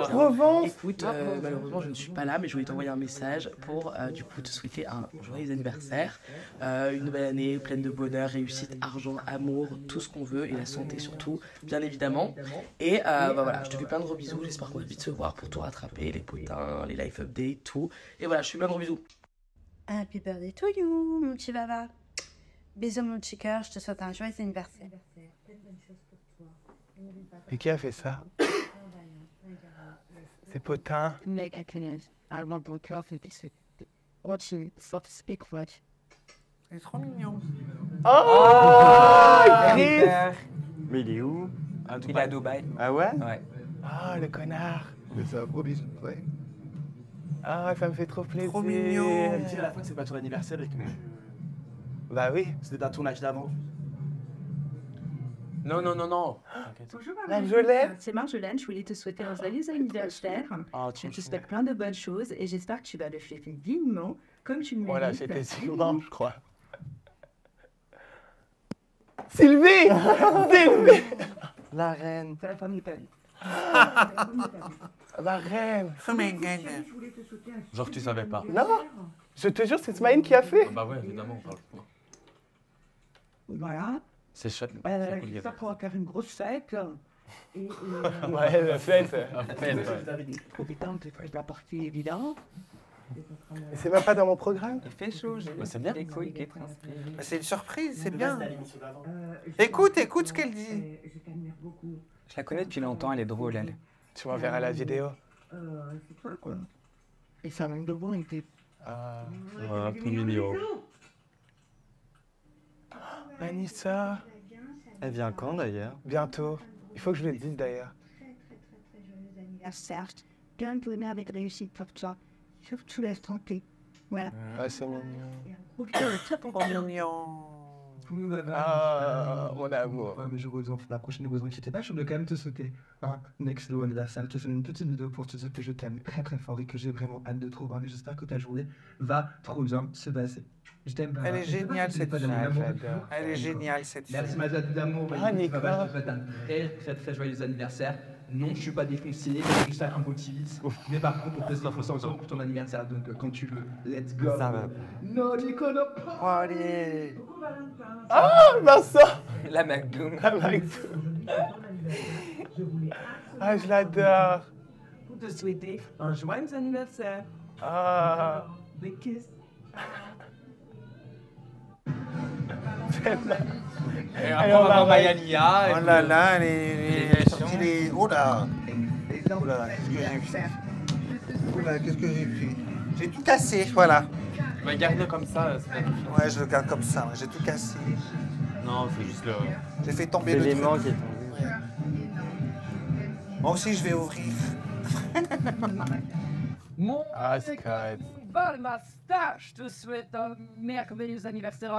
Provence. Écoute, malheureusement, je ne suis pas là, mais je voulais t'envoyer un message pour du coup te souhaiter un joyeux anniversaire, une nouvelle année pleine de bonheur, réussite, argent, amour, tout ce qu'on veut et la santé surtout, bien évidemment. Et bah voilà, je te fais plein de gros bisous. J'espère qu'on va vite se voir pour tout rattraper, les potins, les life updates, tout. Et voilà, je te fais plein de gros bisous. Happy birthday to you, mon petit baba. Bisous, mon petit cœur, je te souhaite un joyeux anniversaire. Et qui a fait ça? C'est Potin. Mec, allemand pour cœur, c'est speak French. C'est trop mignon. Oh, Chris. Mais il est où? Il est à Dubaï. Ah ouais? Ouais. Ah, le connard. C'est un gros bisou, ouais. Ah, ça me fait trop plaisir. Trop mignon. Tu sais, à la fin, c'est pas ton anniversaire et que Bah oui. c'était un tournage d'avant. Non. Bonjour, Marjolaine. c'est Marjolaine, je voulais te souhaiter un joyeux anniversaire. Oh, Je te souhaite plein de bonnes choses et j'espère que tu vas le fêter dignement, comme tu le mérites. Voilà, c'était Sylvain, je crois. Sylvie. Sylvie. La reine. C'est la famille Perry. La reine. Genre, tu savais pas. Non, je te jure, c'est Smaïn qui a fait. Bah ouais, évidemment. on parle. Voilà, C'est chouette. C'est cool, ça pour faire une grosse fête. Et, Ouais, le fait. Vous avez dit. profitant de faire la partie évidente. Mais c'est même pas dans mon programme. Il fait chaud, j'ai Bah, c'est bien. les couilles qui est transmis. Bah, c'est une surprise, c'est bien. C'était à l'émission d'avant. Écoute ce qu'elle dit. Je la connais depuis longtemps, elle est drôle, elle. Tu m'enverras la vidéo. Et ça manque de bon, il était Ah. Ouais, tout mignon. Anissa, Elle vient quand d'ailleurs? bientôt. Il faut que je le dise d'ailleurs. anniversaire. Plein de bonheur avec réussite pour toi. Surtout la santé. Voilà. Ah, c'est mignon. Trop mignon. Ah, mon amour. Ouais, mais la prochaine, ne vous inquiétez pas, je voulais quand même te souhaiter un excellent anniversaire. Je te fais une petite vidéo pour te dire que je t'aime très très fort et que j'ai vraiment hâte de te revoir. Et j'espère que ta journée va trop bien se passer. Je t'aime. Elle est géniale, cette fille. J'adore. Elle est géniale, cette fille. Merci ma joie d'amour. Ah, Nicolas. Je te souhaite un très très joyeux anniversaire. Non, je suis pas défoncé, je suis un motiviste. Mais par contre, on peut se faire ressentir pour ton anniversaire. Donc quand tu veux, let's go. Ça va. Non, Nicolas. Oh, allez. Ah, Vincent. La McDoom. Ah, Max. Ah, je l'adore. Pour te souhaiter un joyeux anniversaire. Ah. Des kisses. Et après, on va voir Mayalia. Oh là là, elle est sortie les... Oh là. Oh là, qu'est-ce que j'ai pris? J'ai tout cassé, voilà. Mais garde-le comme ça. c'est magnifique. Ouais, je le garde comme ça, j'ai tout cassé. Non, c'est juste le. J'ai fait tomber C'est le l'élément truc. qui est tombé. Moi aussi, je vais ouvrir. Mon Ah, Scott. ma star, je te souhaite un merveilleux anniversaire,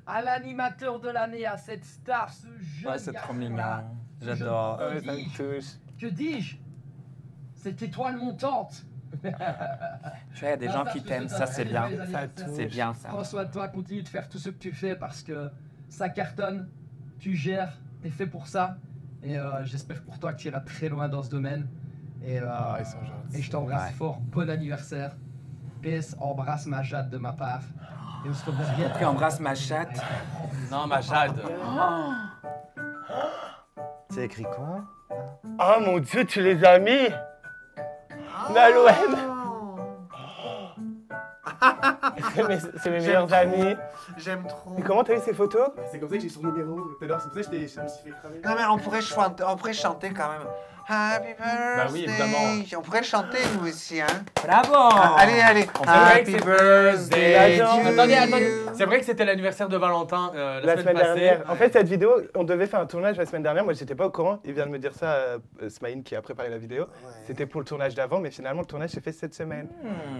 à l'animateur de l'année, à cette star, ce jeune Ouais, c'est trop garçon-là. mignon. J'adore. Ah, ouais, ça me touche. Que dis-je? Cette étoile montante, Tu vois, il y a des gens qui t'aiment, ça c'est bien. C'est bien ça. Prends soin de toi, continue de faire tout ce que tu fais parce que ça cartonne, tu gères, t'es fait pour ça. Et j'espère pour toi que tu iras très loin dans ce domaine. Et, ils sont gentils. et je t'embrasse fort. Bon anniversaire. PS, embrasse ma Jade de ma part. Et on se revoit bien. Puis embrasse ma chatte. Non, ma Jade. C'est écrit quoi? Oh mon Dieu, tu les as mis Nalouen. C'est mes meilleurs amis. J'aime trop. Et comment t'as eu ces photos? C'est comme ça que j'ai son numéro tout à l'heure, c'est pour ça que je me suis fait cramer. Non mais on pourrait chanter quand même. Happy birthday. Bah oui, évidemment. On pourrait le chanter nous aussi, hein. Bravo. Allez. On fait Happy birthday to Attendez. you. C'est vrai que c'était l'anniversaire de Valentin La semaine passée. dernière. En fait, cette vidéo, on devait faire un tournage la semaine dernière. Moi, j'étais pas au courant. Il vient de me dire ça, Smaïn, qui a préparé la vidéo. C'était pour le tournage d'avant, mais finalement, le tournage s'est fait cette semaine.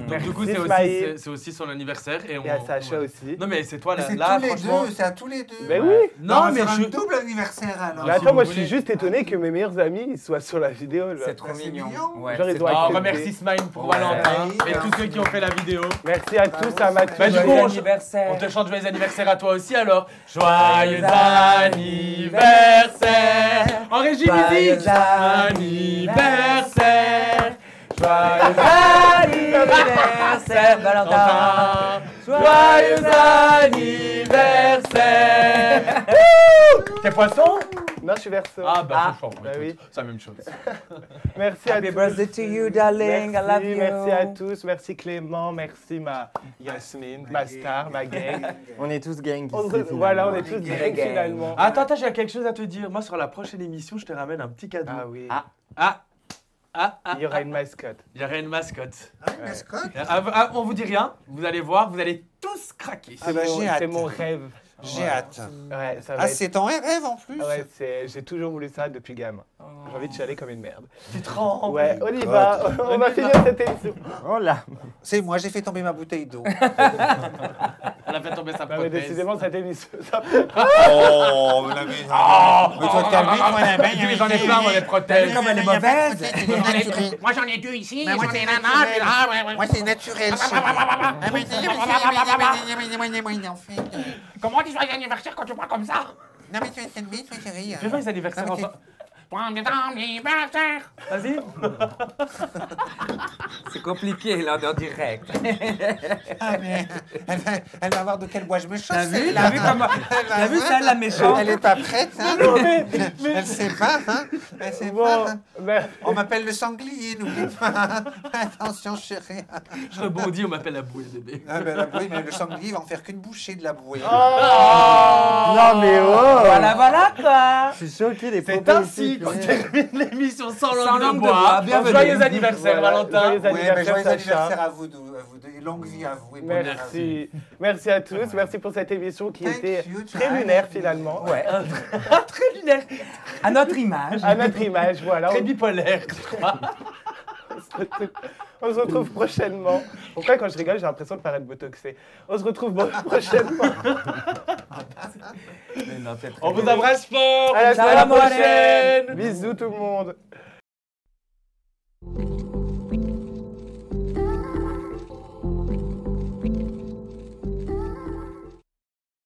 Donc du coup, Merci, c'est aussi son anniversaire. Et Et à Sacha aussi. Non mais c'est toi Mais là, c'est tous les franchement. deux, c'est à tous les deux. Mais oui. Non, on mais va faire je... un double anniversaire alors. Mais si attends, vous moi, je voulez. suis juste étonné que mes meilleurs amis ils soient sur la vidéo. là. C'est trop Bah, c'est mignon. mignon. Ouais, Genre, ils c'est ont trop- On accepté. remercie Smile pour Ouais. Valentin Oui, et tous merci. ceux qui ont fait la vidéo. Merci à tous, à Mathieu. Bah, du coup, Joyeux on anniversaire. te chante joyeux anniversaire à toi aussi alors. Joyeux anniversaire. En régie Joyeux musique. Anniversaire. Joyeux anniversaire, Valentin. Joyeux anniversaire. T'es poisson? Non, je suis verso. Ah bah je bah oui. C'est la même chose. Merci à Happy tous. birthday to you, darling. I love Merci, you. merci à tous. Merci Clément, merci ma Yasmine, ma star, ma gang. On est tous gang ici. Voilà, on est finalement. tous Gang. gang finalement. Attends, j'ai quelque chose à te dire. Moi sur la prochaine émission, je te ramène un petit cadeau. Ah oui. Il y aura une mascotte. Il y aura une mascotte. Une mascotte. On vous dit rien, vous allez voir, vous allez tous craquer. Ah bah, j'ai hâte. C'est mon rêve. J'ai hâte. Ouais, ça va Ah, être- c'est ton rêve en plus. Ouais, j'ai toujours voulu ça depuis gamin. J'ai envie de chialer comme une merde. Tu te rends Ouais, on y va. On va finir cette émission. Oh là. C'est moi, j'ai fait tomber ma bouteille d'eau. On a fait tomber sa Non, mais prothèse. décidément, cette émission. ça- Oh, mais toi, t'as vu, toi, la main, J'en ai plein, moi, les prothèses. Comme elle est mauvaise. Moi, j'en ai deux ici. Moi, c'est naturel. Moi, c'est naturel. Comment tu joyeux anniversaire quand tu parles comme ça? Non, mais tu es une bite, chérie. Fais joyeux anniversaire Ah, ok. ensemble. Joyeux anniversaire. Vas-y. C'est compliqué là, en direct. Ah, mais elle va voir de quel bois je me chauffe. T'as vu, celle-là. t'as vu comment, t'as vu ça, la méchante? Elle est pas prête, hein. Elle sait pas, hein. Elle sait Bon, pas. Hein. ben, On m'appelle le sanglier, n'oublie pas. Attention, chérie. Je rebondis, on m'appelle la bouée, bébé. Ah ben la bouée, mais le sanglier il va en faire qu'une bouchée de la bouée. Non mais oh. Voilà quoi. Je suis choqué les C'est propos ainsi ici, qu'on purée. termine l'émission sans Sans langue de langue de bois. bois. Bienvenue. Joyeux anniversaire, Voilà, Valentin. joyeux Ouais, mais joyeux Sacha. anniversaire à vous deux, et longue vie à vous. Et bonne heure à vous. Merci. Merci à tous. Merci pour cette émission qui Thank était you, très Charles. lunaire finalement. Ouais. Très lunaire. À notre image. À notre image, voilà. Très bipolaire. On se retrouve prochainement. Après, quand je rigole, j'ai l'impression de paraître botoxé. On se retrouve prochainement. Mais non, t'es très On vous bien. embrasse fort. À la Ciao, semaine amore. prochaine. Bisous tout le monde.